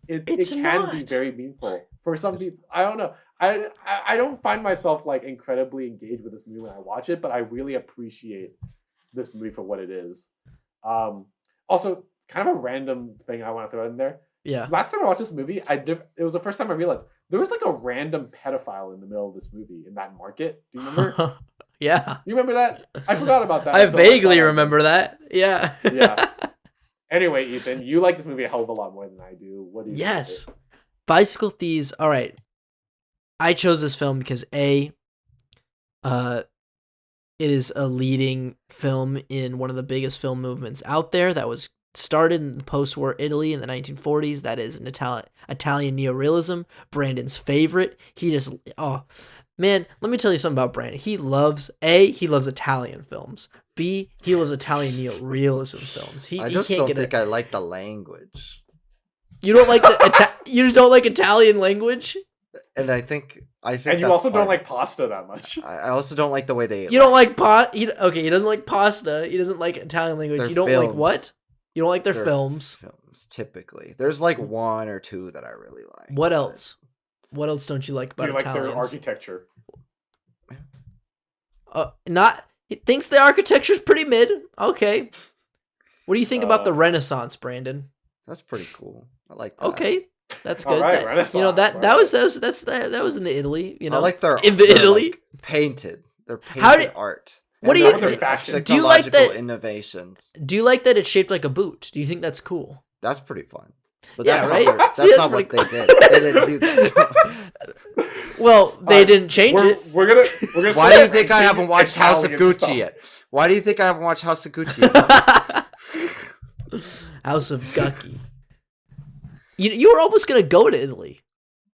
it It's can be not. very meaningful for some people. I don't know. I don't find myself like incredibly engaged with this movie when I watch it, but I really appreciate this movie for what it is. Also, kind of a random thing I want to throw in there. Yeah. Last time I watched this movie, it was the first time I realized there was like a random pedophile in the middle of this movie in that market. Do you remember? Yeah. You remember that? I forgot about that. I until vaguely thought remember that. Yeah. Yeah. Anyway, Ethan, you like this movie a hell of a lot more than I do. What do you think of Yes. it? Bicycle Thieves. All right. I chose this film because it is a leading film in one of the biggest film movements out there that was started in post-war Italy in the 1940s. That is an Italian neorealism. Brandon's favorite. He just man, let me tell you something about Brandon. He loves Italian films. B, he loves Italian neorealism films. I He just can't don't get think I like the language, You don't like you just don't like Italian language? and I think And you that's also don't part like pasta that much. I also don't like the way they. You don't like okay, he doesn't like pasta. He doesn't like Italian language. Their You don't like films. what? You don't like their Their films. films typically. There's like one or two that I really like. What but- else? What else don't you like Do about you like their Italians? architecture? Not. He thinks the architecture's pretty mid. Okay. What do you think about the Renaissance, Brandon? That's pretty cool. I like that. Okay, that's All good. right, You know Renaissance, that was in the Italy. You know, I like their in the they're, Italy. like, painted. They're How painted did- art. what And do you- their Their fashion. do you like technological that- innovations? Do you like that it's shaped like a boot? Do you think that's cool? That's pretty fun. But Yeah, that's right? not, that's See, that's not what pretty they did. They didn't do that. Well, they Alright, didn't change it. We're gonna. Why do you think I ranking haven't watched House of Italian Gucci stuff. yet? Why do you think I haven't watched House of Gucci yet? House of Gucci. You were almost gonna go to Italy.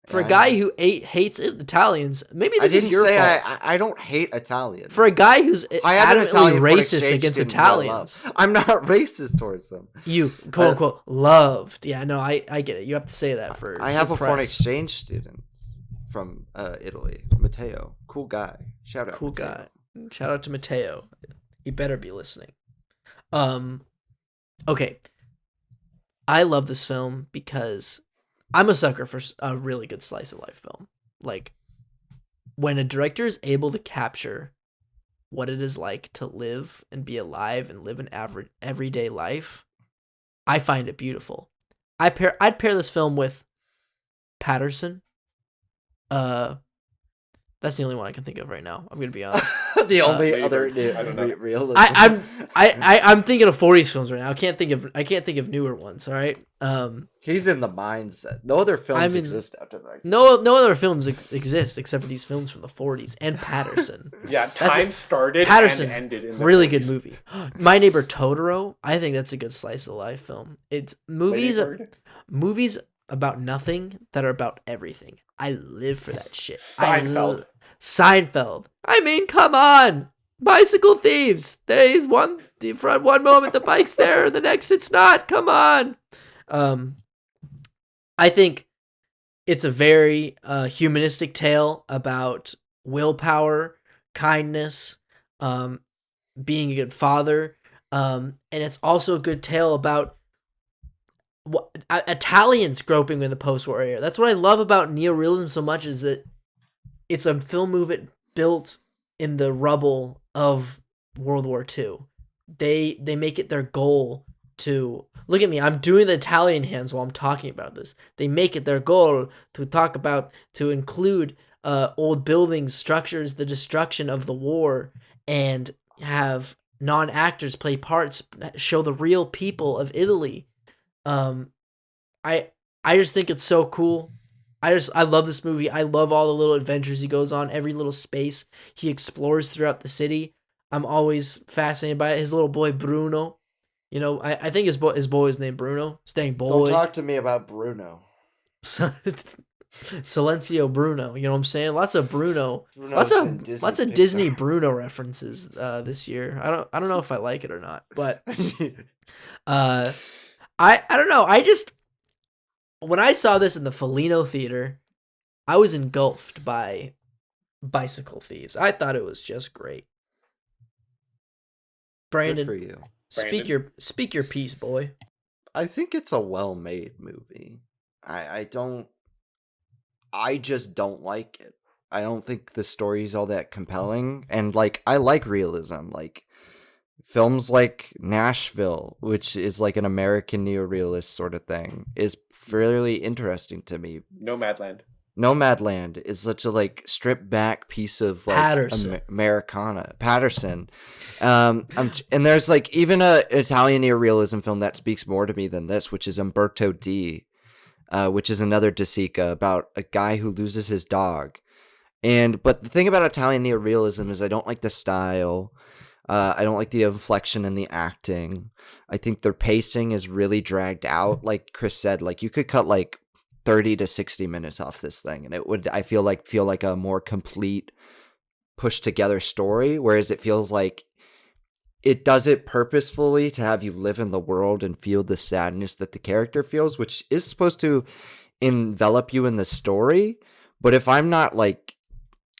For a Yeah, I guy know. who hates Italians, maybe I this is didn't your say fault. I don't hate Italians. For a guy who's I had an adamantly Italian foreign racist exchange against student who I love. Italians, I'm not racist towards them. you quote unquote loved. Yeah, no, I get it. You have to say that for. I have the a foreign press. exchange student from Italy, Matteo. Cool guy. Shout out. Cool Matteo. guy. Shout out to Matteo. He better be listening. Okay. I love this film because I'm a sucker for a really good slice of life film. Like, when a director is able to capture what it is like to live and be alive and live an average everyday life, I find it beautiful. I'd pair this film with Patterson. That's the only one I can think of right now. I'm gonna be honest. The only Maybe. other I don't know. realism. I'm thinking of 40's films right now. I can't think of newer ones. All right. He's in the mindset. No other films I'm in- exist after that. No other films exist except for these films from the 40's and Patterson. Yeah, That's time it. started Patterson, and ended in the really 40s. good movie. My Neighbor Totoro. I think that's a good slice of life film. It's Lady Bird? movies about nothing that are about everything. I live for that shit. Seinfeld. Seinfeld. I mean, come on. Bicycle Thieves. There's one moment the bike's there, the next it's not. Come on. I think it's a very humanistic tale about willpower, kindness, being a good father, and it's also a good tale about Italians groping in the post-war era. That's what I love about neorealism so much, is that it's a film movement built in the rubble of World War II. They make it their goal to Look at me. I'm doing the Italian hands while I'm talking about this. They make it their goal to include old buildings, structures, the destruction of the war, and have non-actors play parts that show the real people of Italy. I just think it's so cool. I love this movie. I love all the little adventures he goes on, every little space he explores throughout the city. I'm always fascinated by it. His little boy Bruno, I think his boy is named Bruno. Staying boy. Don't talk to me about Bruno. Silencio Bruno. You know what I'm saying? Lots of Bruno. Bruno's Lots of Disney Bruno references this year. I don't know if I like it or not, but I don't know. When I saw this in the Foligno Theater, I was engulfed by Bicycle Thieves. I thought it was just great. Brandon, Good for you. Speak your piece, boy. I think it's a well-made movie. I just don't like it. I don't think the story's all that compelling, and I like realism. Like films like Nashville, which is like an American neorealist sort of thing, is fairly interesting to me. Nomadland is such a stripped back piece of Americana. Patterson. And there's even a Italian neorealism film that speaks more to me than this, which is Umberto D, which is another De Sica about a guy who loses his dog. But the thing about Italian neorealism is I don't like the style. I don't like the inflection in the acting. I think their pacing is really dragged out. Like Chris said, you could cut 30 to 60 minutes off this thing, and it would, I feel like a more complete, pushed together story. Whereas it feels like it does it purposefully to have you live in the world and feel the sadness that the character feels, which is supposed to envelop you in the story. But if I'm not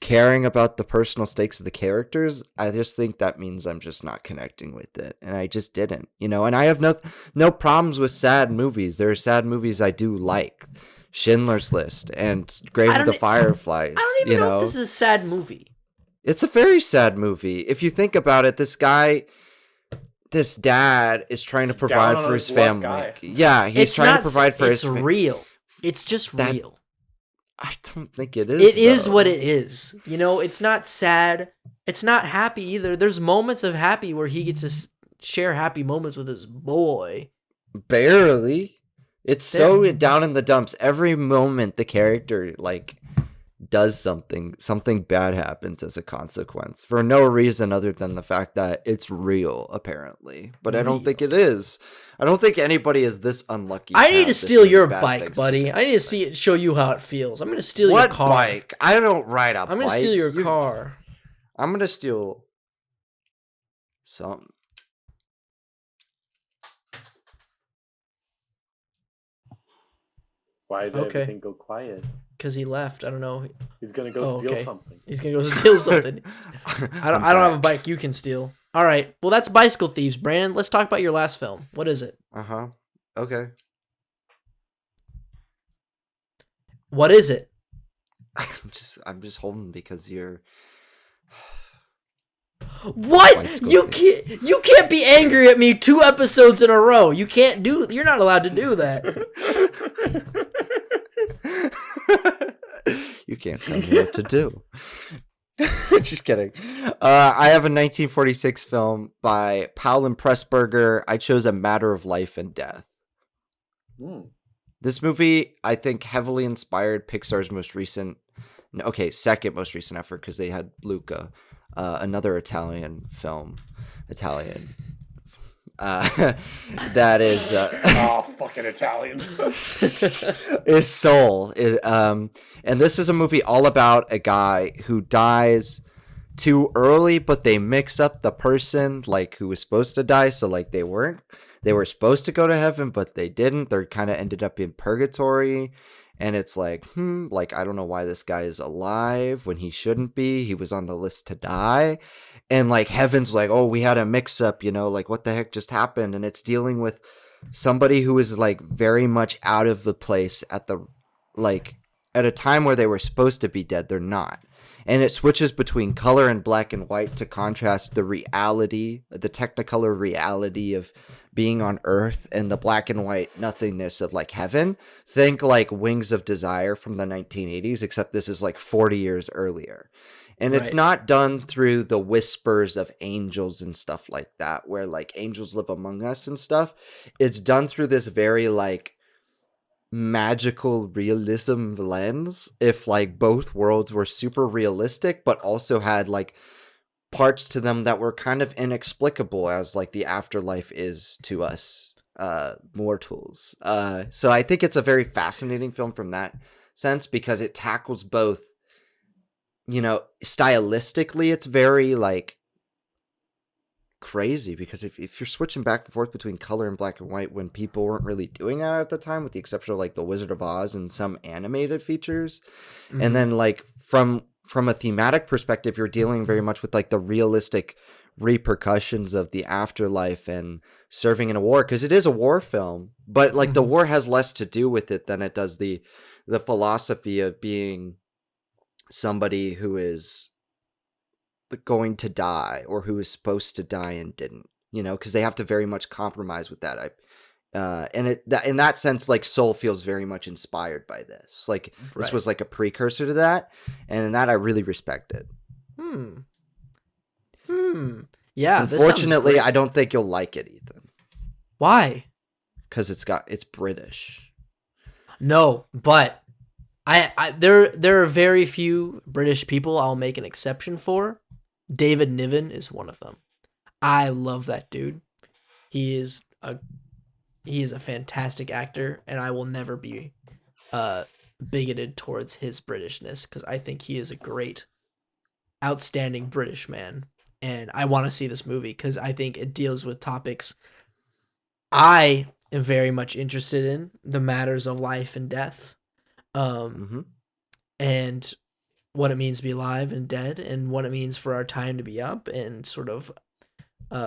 caring about the personal stakes of the characters, I just think that means I'm just not connecting with it, and I just didn't, and I have no problems with sad movies. There are sad movies I do like, Schindler's List and Grave of the Fireflies. I don't even know if this is a sad movie. It's a very sad movie. If you think about it, this dad is trying to provide for his family. Yeah, he's trying to provide for his family. It's real. It's just real. I don't think it is. It is what it is. It's not sad. It's not happy either. There's moments of happy where he gets to share happy moments with his boy. Barely. It's so down in the dumps. Every moment the character does something bad happens as a consequence for no reason other than the fact that it's real, apparently. But I don't think it is. I don't think anybody is this unlucky. I need to steal your bike, buddy. I need to show you how it feels. I'm going to steal your car. What bike? I don't ride a bike. I'm going to steal your car. I'm going to steal something. Why did everything go quiet? Because he left. I don't know. He's gonna go steal something. He's gonna go steal something. I don't have a bike you can steal. All right. Well, that's Bicycle Thieves, Brandon. Let's talk about your last film. What is it? Okay. What is it? I'm just holding because you're. What? You can't be angry at me 2 episodes in a row. You're not allowed to do that. You can't tell me what to do. Just kidding. I have a 1946 film by Powell and Pressburger. I chose A Matter of Life and Death. This movie, I think, heavily inspired Pixar's second most recent effort, because they had Luca, another Italian film. That is fucking Italians. Is Soul. And this is a movie all about a guy who dies too early, but they mix up the person who was supposed to die. So they were supposed to go to heaven, but they didn't. They kind of ended up in purgatory. And it's I don't know why this guy is alive when he shouldn't be. He was on the list to die. And heaven's oh, we had a mix up, what the heck just happened? And it's dealing with somebody who is very much out of the place at the at a time where they were supposed to be dead. They're not. And it switches between color and black and white to contrast the reality, the technicolor reality of being on Earth and the black and white nothingness of like heaven, think like Wings of Desire from the 1980s, except this is like 40 years earlier. And it's Right. not done through the whispers of angels and stuff like that, where like angels live among us and stuff. It's done through this very like magical realism lens. If like both worlds were super realistic, but also had like parts to them that were kind of inexplicable, as like the afterlife is to us mortals. So I think it's a very fascinating film from that sense, because it tackles both, you know, stylistically it's very like crazy, because if you're switching back and forth between color and black and white when people weren't really doing that at the time, with the exception of like the Wizard of Oz and some animated features, and then like from a thematic perspective, you're dealing very much with like the realistic repercussions of the afterlife and serving in a war, because it is a war film, but like the war has less to do with it than it does the philosophy of being somebody who is going to die, or who is supposed to die and didn't, you know, because they have to very much compromise with that. And in that sense, like Soul feels very much inspired by this. Like this was like a precursor to that, and in that I really respect it. Yeah. Unfortunately, I don't think you'll like it, Ethan. Why? Because it's British. No, but there are very few British people I'll make an exception for. David Niven is one of them. I love that dude. He is a fantastic actor, and I will never be bigoted towards his Britishness, because I think he is a great, outstanding British man, and I want to see this movie because I think it deals with topics I am very much interested in, the matters of life and death, and what it means to be alive and dead, and what it means for our time to be up, and sort of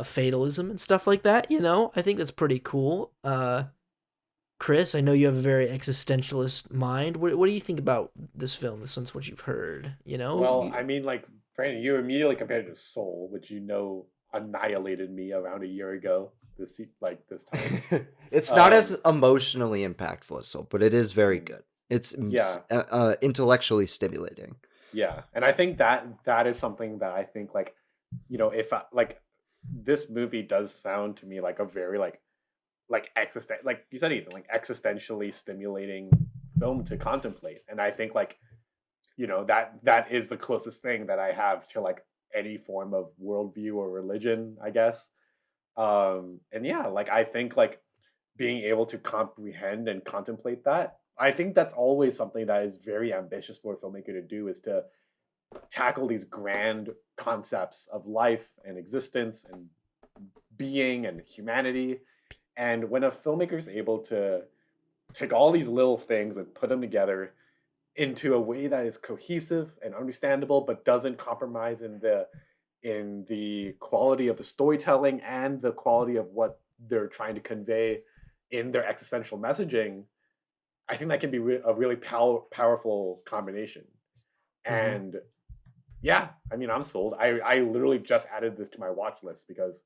fatalism and stuff like that. You know, I think that's pretty cool. Chris, I know you have a very existentialist mind. What do you think about this film, since what you've heard? You know, Well, I mean, like, Brandon, you immediately compared it to Soul, which you know annihilated me around a year ago. This time. It's not as emotionally impactful as Soul, but it is very good. It's intellectually stimulating. Yeah, and I think that is something that I think, like, you know, if like this movie does sound to me like a very like like you said, Ethan, like existentially stimulating film to contemplate, and I think, like, you know, that is the closest thing that I have to like any form of worldview or religion, I guess. And yeah, like I think like being able to comprehend and contemplate that, I think that's always something that is very ambitious for a filmmaker to do, is to tackle these grand concepts of life and existence and being and humanity. And when a filmmaker is able to take all these little things and put them together into a way that is cohesive and understandable, but doesn't compromise in the quality of the storytelling and the quality of what they're trying to convey in their existential messaging, I think that can be a really powerful combination. And yeah, I mean, I'm sold. I literally just added this to my watch list because,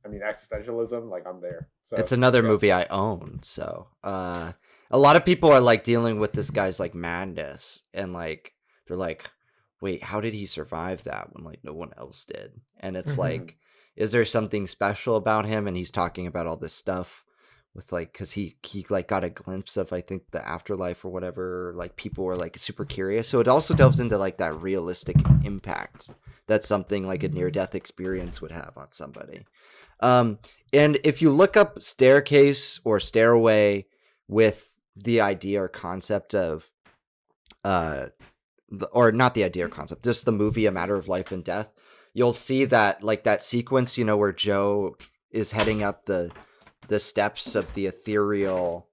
I mean, existentialism, like, I'm there. So it's another movie I own. So a lot of people are like dealing with this guy's like madness, and like they're like, wait, how did he survive that when like no one else did? And it's like, is there something special about him? And he's talking about all this stuff with like, because he like got a glimpse of, I think, the afterlife or whatever. Like people were like super curious. So it also delves into like that realistic impact that something like a near-death experience would have on somebody. And if you look up Staircase or Stairway with the idea or concept of, or not the idea or concept, just the movie A Matter of Life and Death, you'll see that like that sequence, you know, where Joe is heading up the steps of the ethereal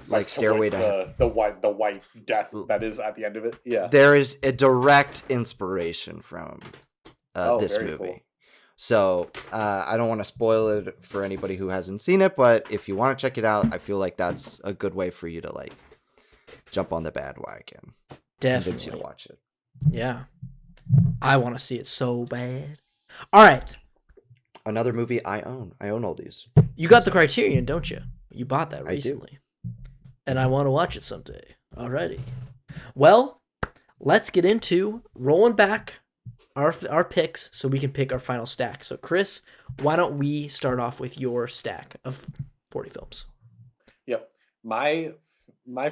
like stairway to the white death that is at the end of it. Yeah, there is a direct inspiration from this movie. Cool. So I don't want to spoil it for anybody who hasn't seen it, but if you want to check it out, I feel like that's a good way for you to like jump on the bandwagon. Definitely. Convince you to watch it. Yeah. I want to see it so bad. All right. Another movie I own. I own all these. You got the Criterion, don't you? You bought that I do. recently. And I want to watch it someday. Alrighty. Well, let's get into rolling back our picks so we can pick our final stack. So, Chris, why don't we start off with your stack of 40 films? Yep. My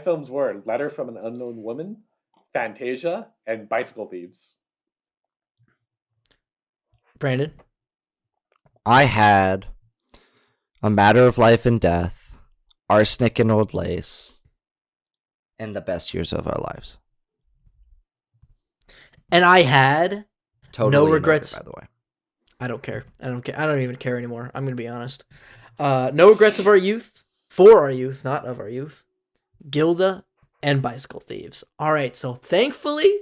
films were Letter from an Unknown Woman, Fantasia, and Bicycle Thieves. Brandon? I had A Matter of Life and Death, Arsenic and Old Lace, and The Best Years of Our Lives. And I had Totally No in Regrets. order, by the way. I don't care. I don't even care anymore. I'm going to be honest. No Regrets of Our Youth, For Our Youth, not of our youth, Gilda, and Bicycle Thieves. All right, so thankfully,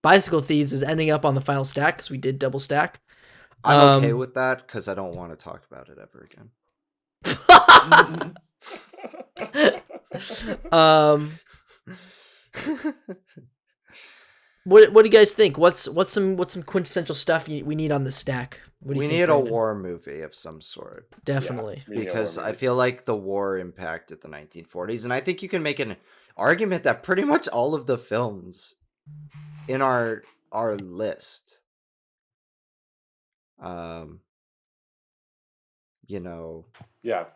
Bicycle Thieves is ending up on the final stack because we did double stack. I'm okay with that because I don't want to talk about it ever again. What do you guys think? What's some quintessential stuff we need on the stack? What do you We think, need a Brandon? war movie of some sort. Definitely. Yeah, Because I feel like the war impacted the 1940s, and I think you can make an argument that pretty much all of the films in our list,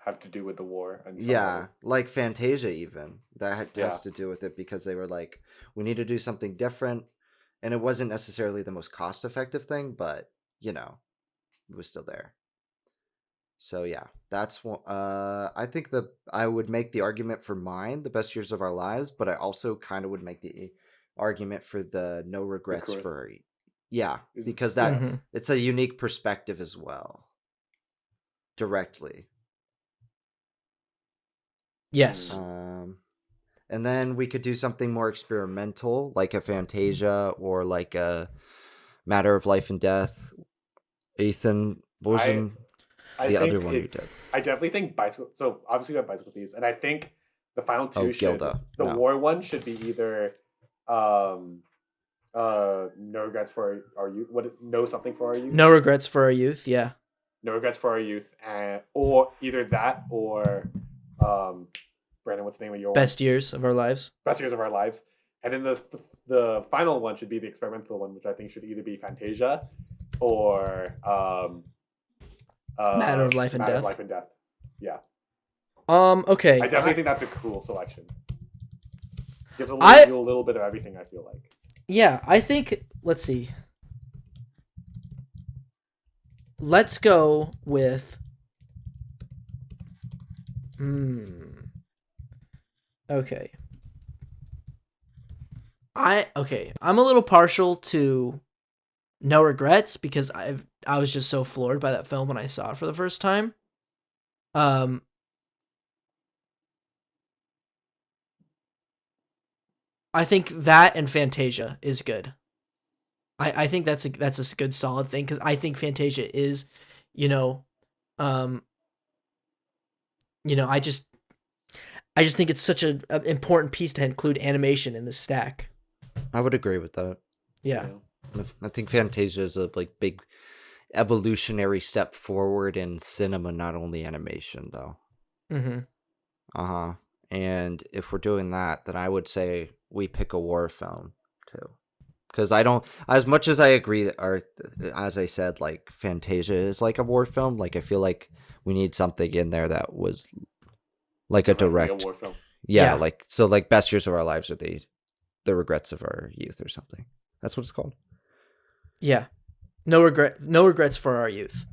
have to do with the war. And like Fantasia, even that Yeah. has to do with it because they were like, we need to do something different, and it wasn't necessarily the most cost-effective thing, but it was still there. So yeah, that's one. I think I would make the argument for mine, The Best Years of Our Lives, but I also kind of would make the argument for the No Regrets for, because that Mhm. it's a unique perspective as well. Directly. Yes. And then we could do something more experimental, like a Fantasia or like a Matter of Life and Death. Ethan, what was the other one you did? I definitely think Bicycle. So obviously we have Bicycle Thieves, and I think the final two Gilda. the No. war one should be either No Regrets for Our Youth. No Something for Our Youth. No Regrets for Our Youth. Yeah. No Regrets for Our Youth, or either that or Brandon, what's the name of your Best Years of Our Lives. one? Best Years of Our Lives. And then the final one should be the experimental one, which I think should either be Fantasia or Matter of Life and Matter Death. of Life and Death. Yeah. Okay. I definitely think that's a cool selection. Gives you a little bit of everything, I feel like. Yeah, I think, let's see. Let's go with okay. I'm a little partial to No Regrets because I was just so floored by that film when I saw it for the first time. I think that and Fantasia is good. I think that's a good solid thing because I think Fantasia is, I just think it's such an important piece to include animation in this stack. I would agree with that. Yeah. I think Fantasia is a big evolutionary step forward in cinema, not only animation though. Mm-hmm. And if we're doing that, then I would say we pick a war film too. Because I don't, as much as I agree, or as I said, like Fantasia is like a war film. Like I feel like we need something in there that was like a direct war film. Yeah, like Best Years of Our Lives or the Regrets of Our Youth or something. That's what it's called. Yeah, no regrets for our youth.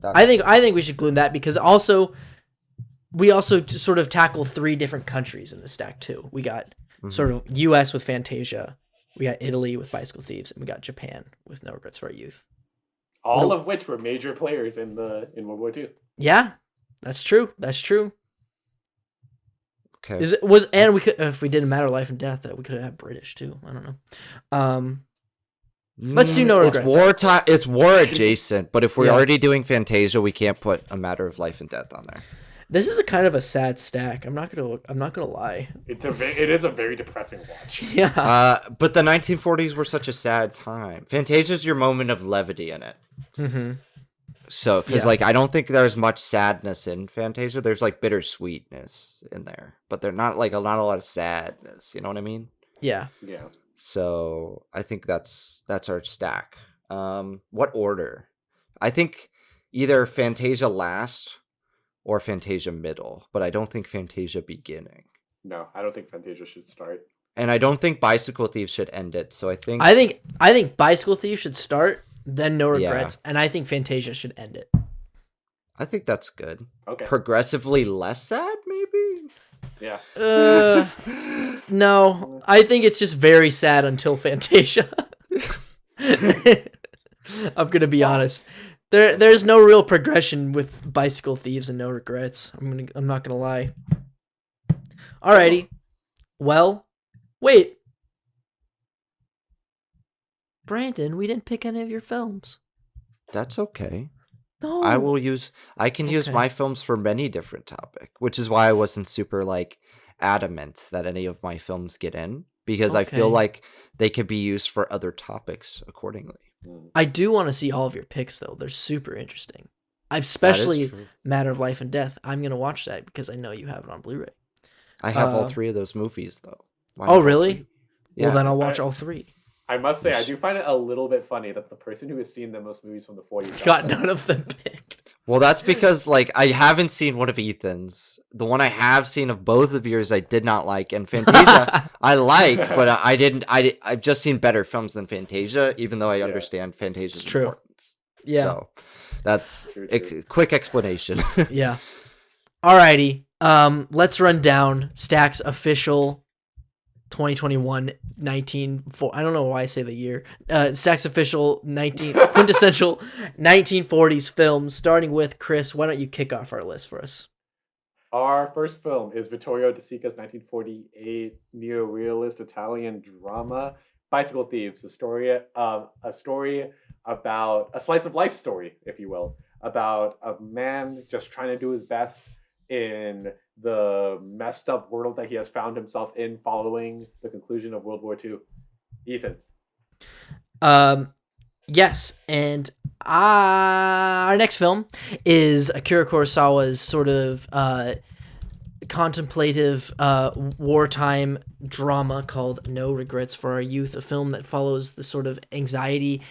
I think we should include that because we also sort of tackle 3 different countries in the stack too. We got sort of U.S. with Fantasia. We got Italy with Bicycle Thieves, and we got Japan with No Regrets for Our Youth. All of which were major players in World War II. Yeah, that's true. That's true. Okay. And we could, if we did a Matter of Life and Death, that we could have had British too. I don't know. Let's do No Regrets. It's wartime. It's war adjacent, but if we're already doing Fantasia, we can't put A Matter of Life and Death on there. This is a kind of a sad stack. I'm not gonna lie. It is a very depressing watch. Yeah. But the 1940s were such a sad time. Fantasia's your moment of levity in it. Mm-hmm. So, because Yeah. like I don't think there's much sadness in Fantasia. There's like bittersweetness in there, but they're not like not a lot of sadness. You know what I mean? Yeah. Yeah. So I think that's our stack. What order? I think either Fantasia last or Fantasia middle, but I don't think Fantasia beginning. No, I don't think Fantasia should start. And I don't think Bicycle Thieves should end it. So I think I think Bicycle Thieves should start, then No Yeah. Regrets, and I think Fantasia should end it. I think that's good. Okay. Progressively less sad, maybe. Yeah. No, I think it's just very sad until Fantasia. I'm gonna be honest. There's no real progression with Bicycle Thieves and No Regrets. I'm not gonna lie. Alrighty. Well, wait. Brandon, we didn't pick any of your films. That's okay. No. I can use Okay. my films for many different topics, which is why I wasn't super like adamant that any of my films get in, because I feel Okay. like they could be used for other topics accordingly. I do want to see all of your picks though. They're super interesting. That is Especially true. Matter of Life and Death. I'm gonna watch that because I know you have it on Blu-ray. I have all Uh, 3 of those movies though. Why Oh not all really? 3? Well Yeah. then I'll watch all 3. I must say, I do find it a little bit funny that the person who has seen the most movies from the 40s Got none of them picked. Well, that's because like I haven't seen one of Ethan's. The one I have seen of both of yours I did not like, and Fantasia I like, but I didn't. I've just seen better films than Fantasia, even though I understand Fantasia's It's true. importance. Yeah. So that's True, a true. quick explanation. Yeah. Alrighty. Let's run down Stack's official 2021 I don't know why I say the year. Stack's official quintessential 1940s films, starting with Chris. Why don't you kick off our list for us? Our first film is Vittorio De Sica's 1948 neo-realist Italian drama, Bicycle Thieves, a story about a slice of life story, if you will, about a man just trying to do his best in the messed up world that he has found himself in following the conclusion of World War II. Ethan. Yes, and our next film is Akira Kurosawa's sort of contemplative wartime drama called No Regrets for Our Youth, a film that follows the sort of anxiety,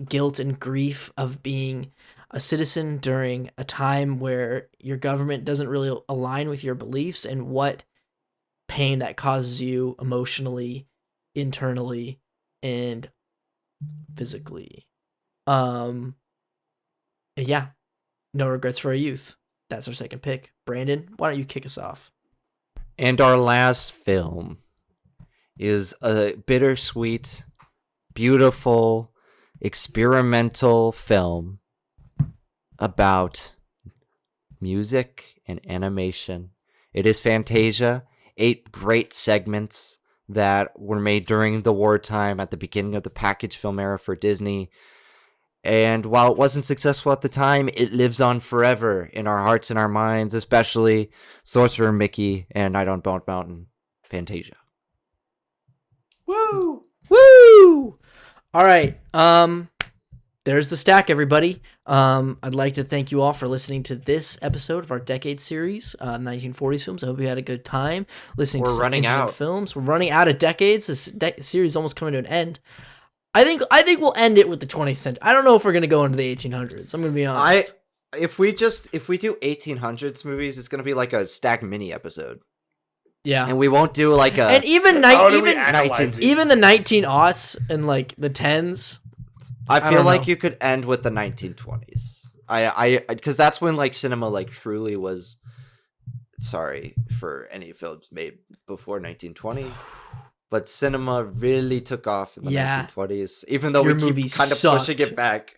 guilt, and grief of being a citizen during a time where your government doesn't really align with your beliefs, and what pain that causes you emotionally, internally, and physically. Yeah, No Regrets for Our Youth. That's our second pick. Brandon, why don't you kick us off? And our last film is a bittersweet, beautiful, experimental film about music and animation. It is Fantasia, 8 great segments that were made during the wartime at the beginning of the package film era for Disney. And while it wasn't successful at the time, it lives on forever in our hearts and our minds, especially Sorcerer Mickey and Night on Bone Mountain, Fantasia. Woo! Woo! All right. There's the stack, everybody. I'd like to thank you all for listening to this episode of our Decade series, 1940s films. I hope you had a good time listening We're to some running interesting out. films. We're running out of decades. This series is almost coming to an end. I think we'll end it with the 20th century. I don't know if we're gonna go into the 1800s. I'm gonna be honest. If we do 1800s movies, it's gonna be like a stack mini episode, Yeah. and we won't do like a And even How do we even analyze 19 these? even the 1900s and like the 10s. I I feel don't like know. you could end with the 1920s. Because that's when like cinema like truly was. Sorry for any films made before 1920, but cinema really took off in the Yeah. 1920s. Even though Your we movie keep kind of pushing sucked. it back,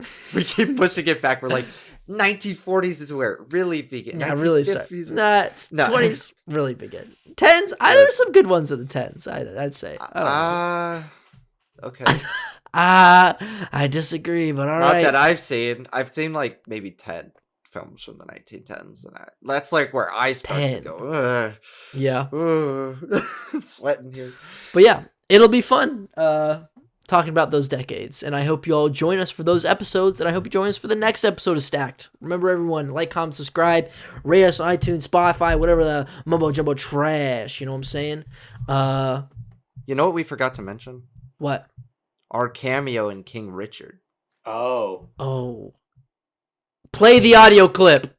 We're like 1940s is where it really began. Yeah, really suck. 1950s Nah, it's No. 20s really begin. 10s, there's some good ones in the 10s. I'd say. I don't know. Okay. I disagree, but all Not right. that I've seen. I've seen like maybe 10 films from the 1910s, and that's like where I start 10. to go. Yeah, I'm sweating here. but yeah, it'll be fun. talking about those decades. And I hope you all join us for those episodes, and I hope you join us for the next episode of Stacked. Remember, everyone, like, comment, subscribe, rate us on iTunes, Spotify, whatever the mumbo jumbo trash. You know what I'm saying? You know what we forgot to mention? What? Our cameo in King Richard. Oh. Oh. Play the audio clip.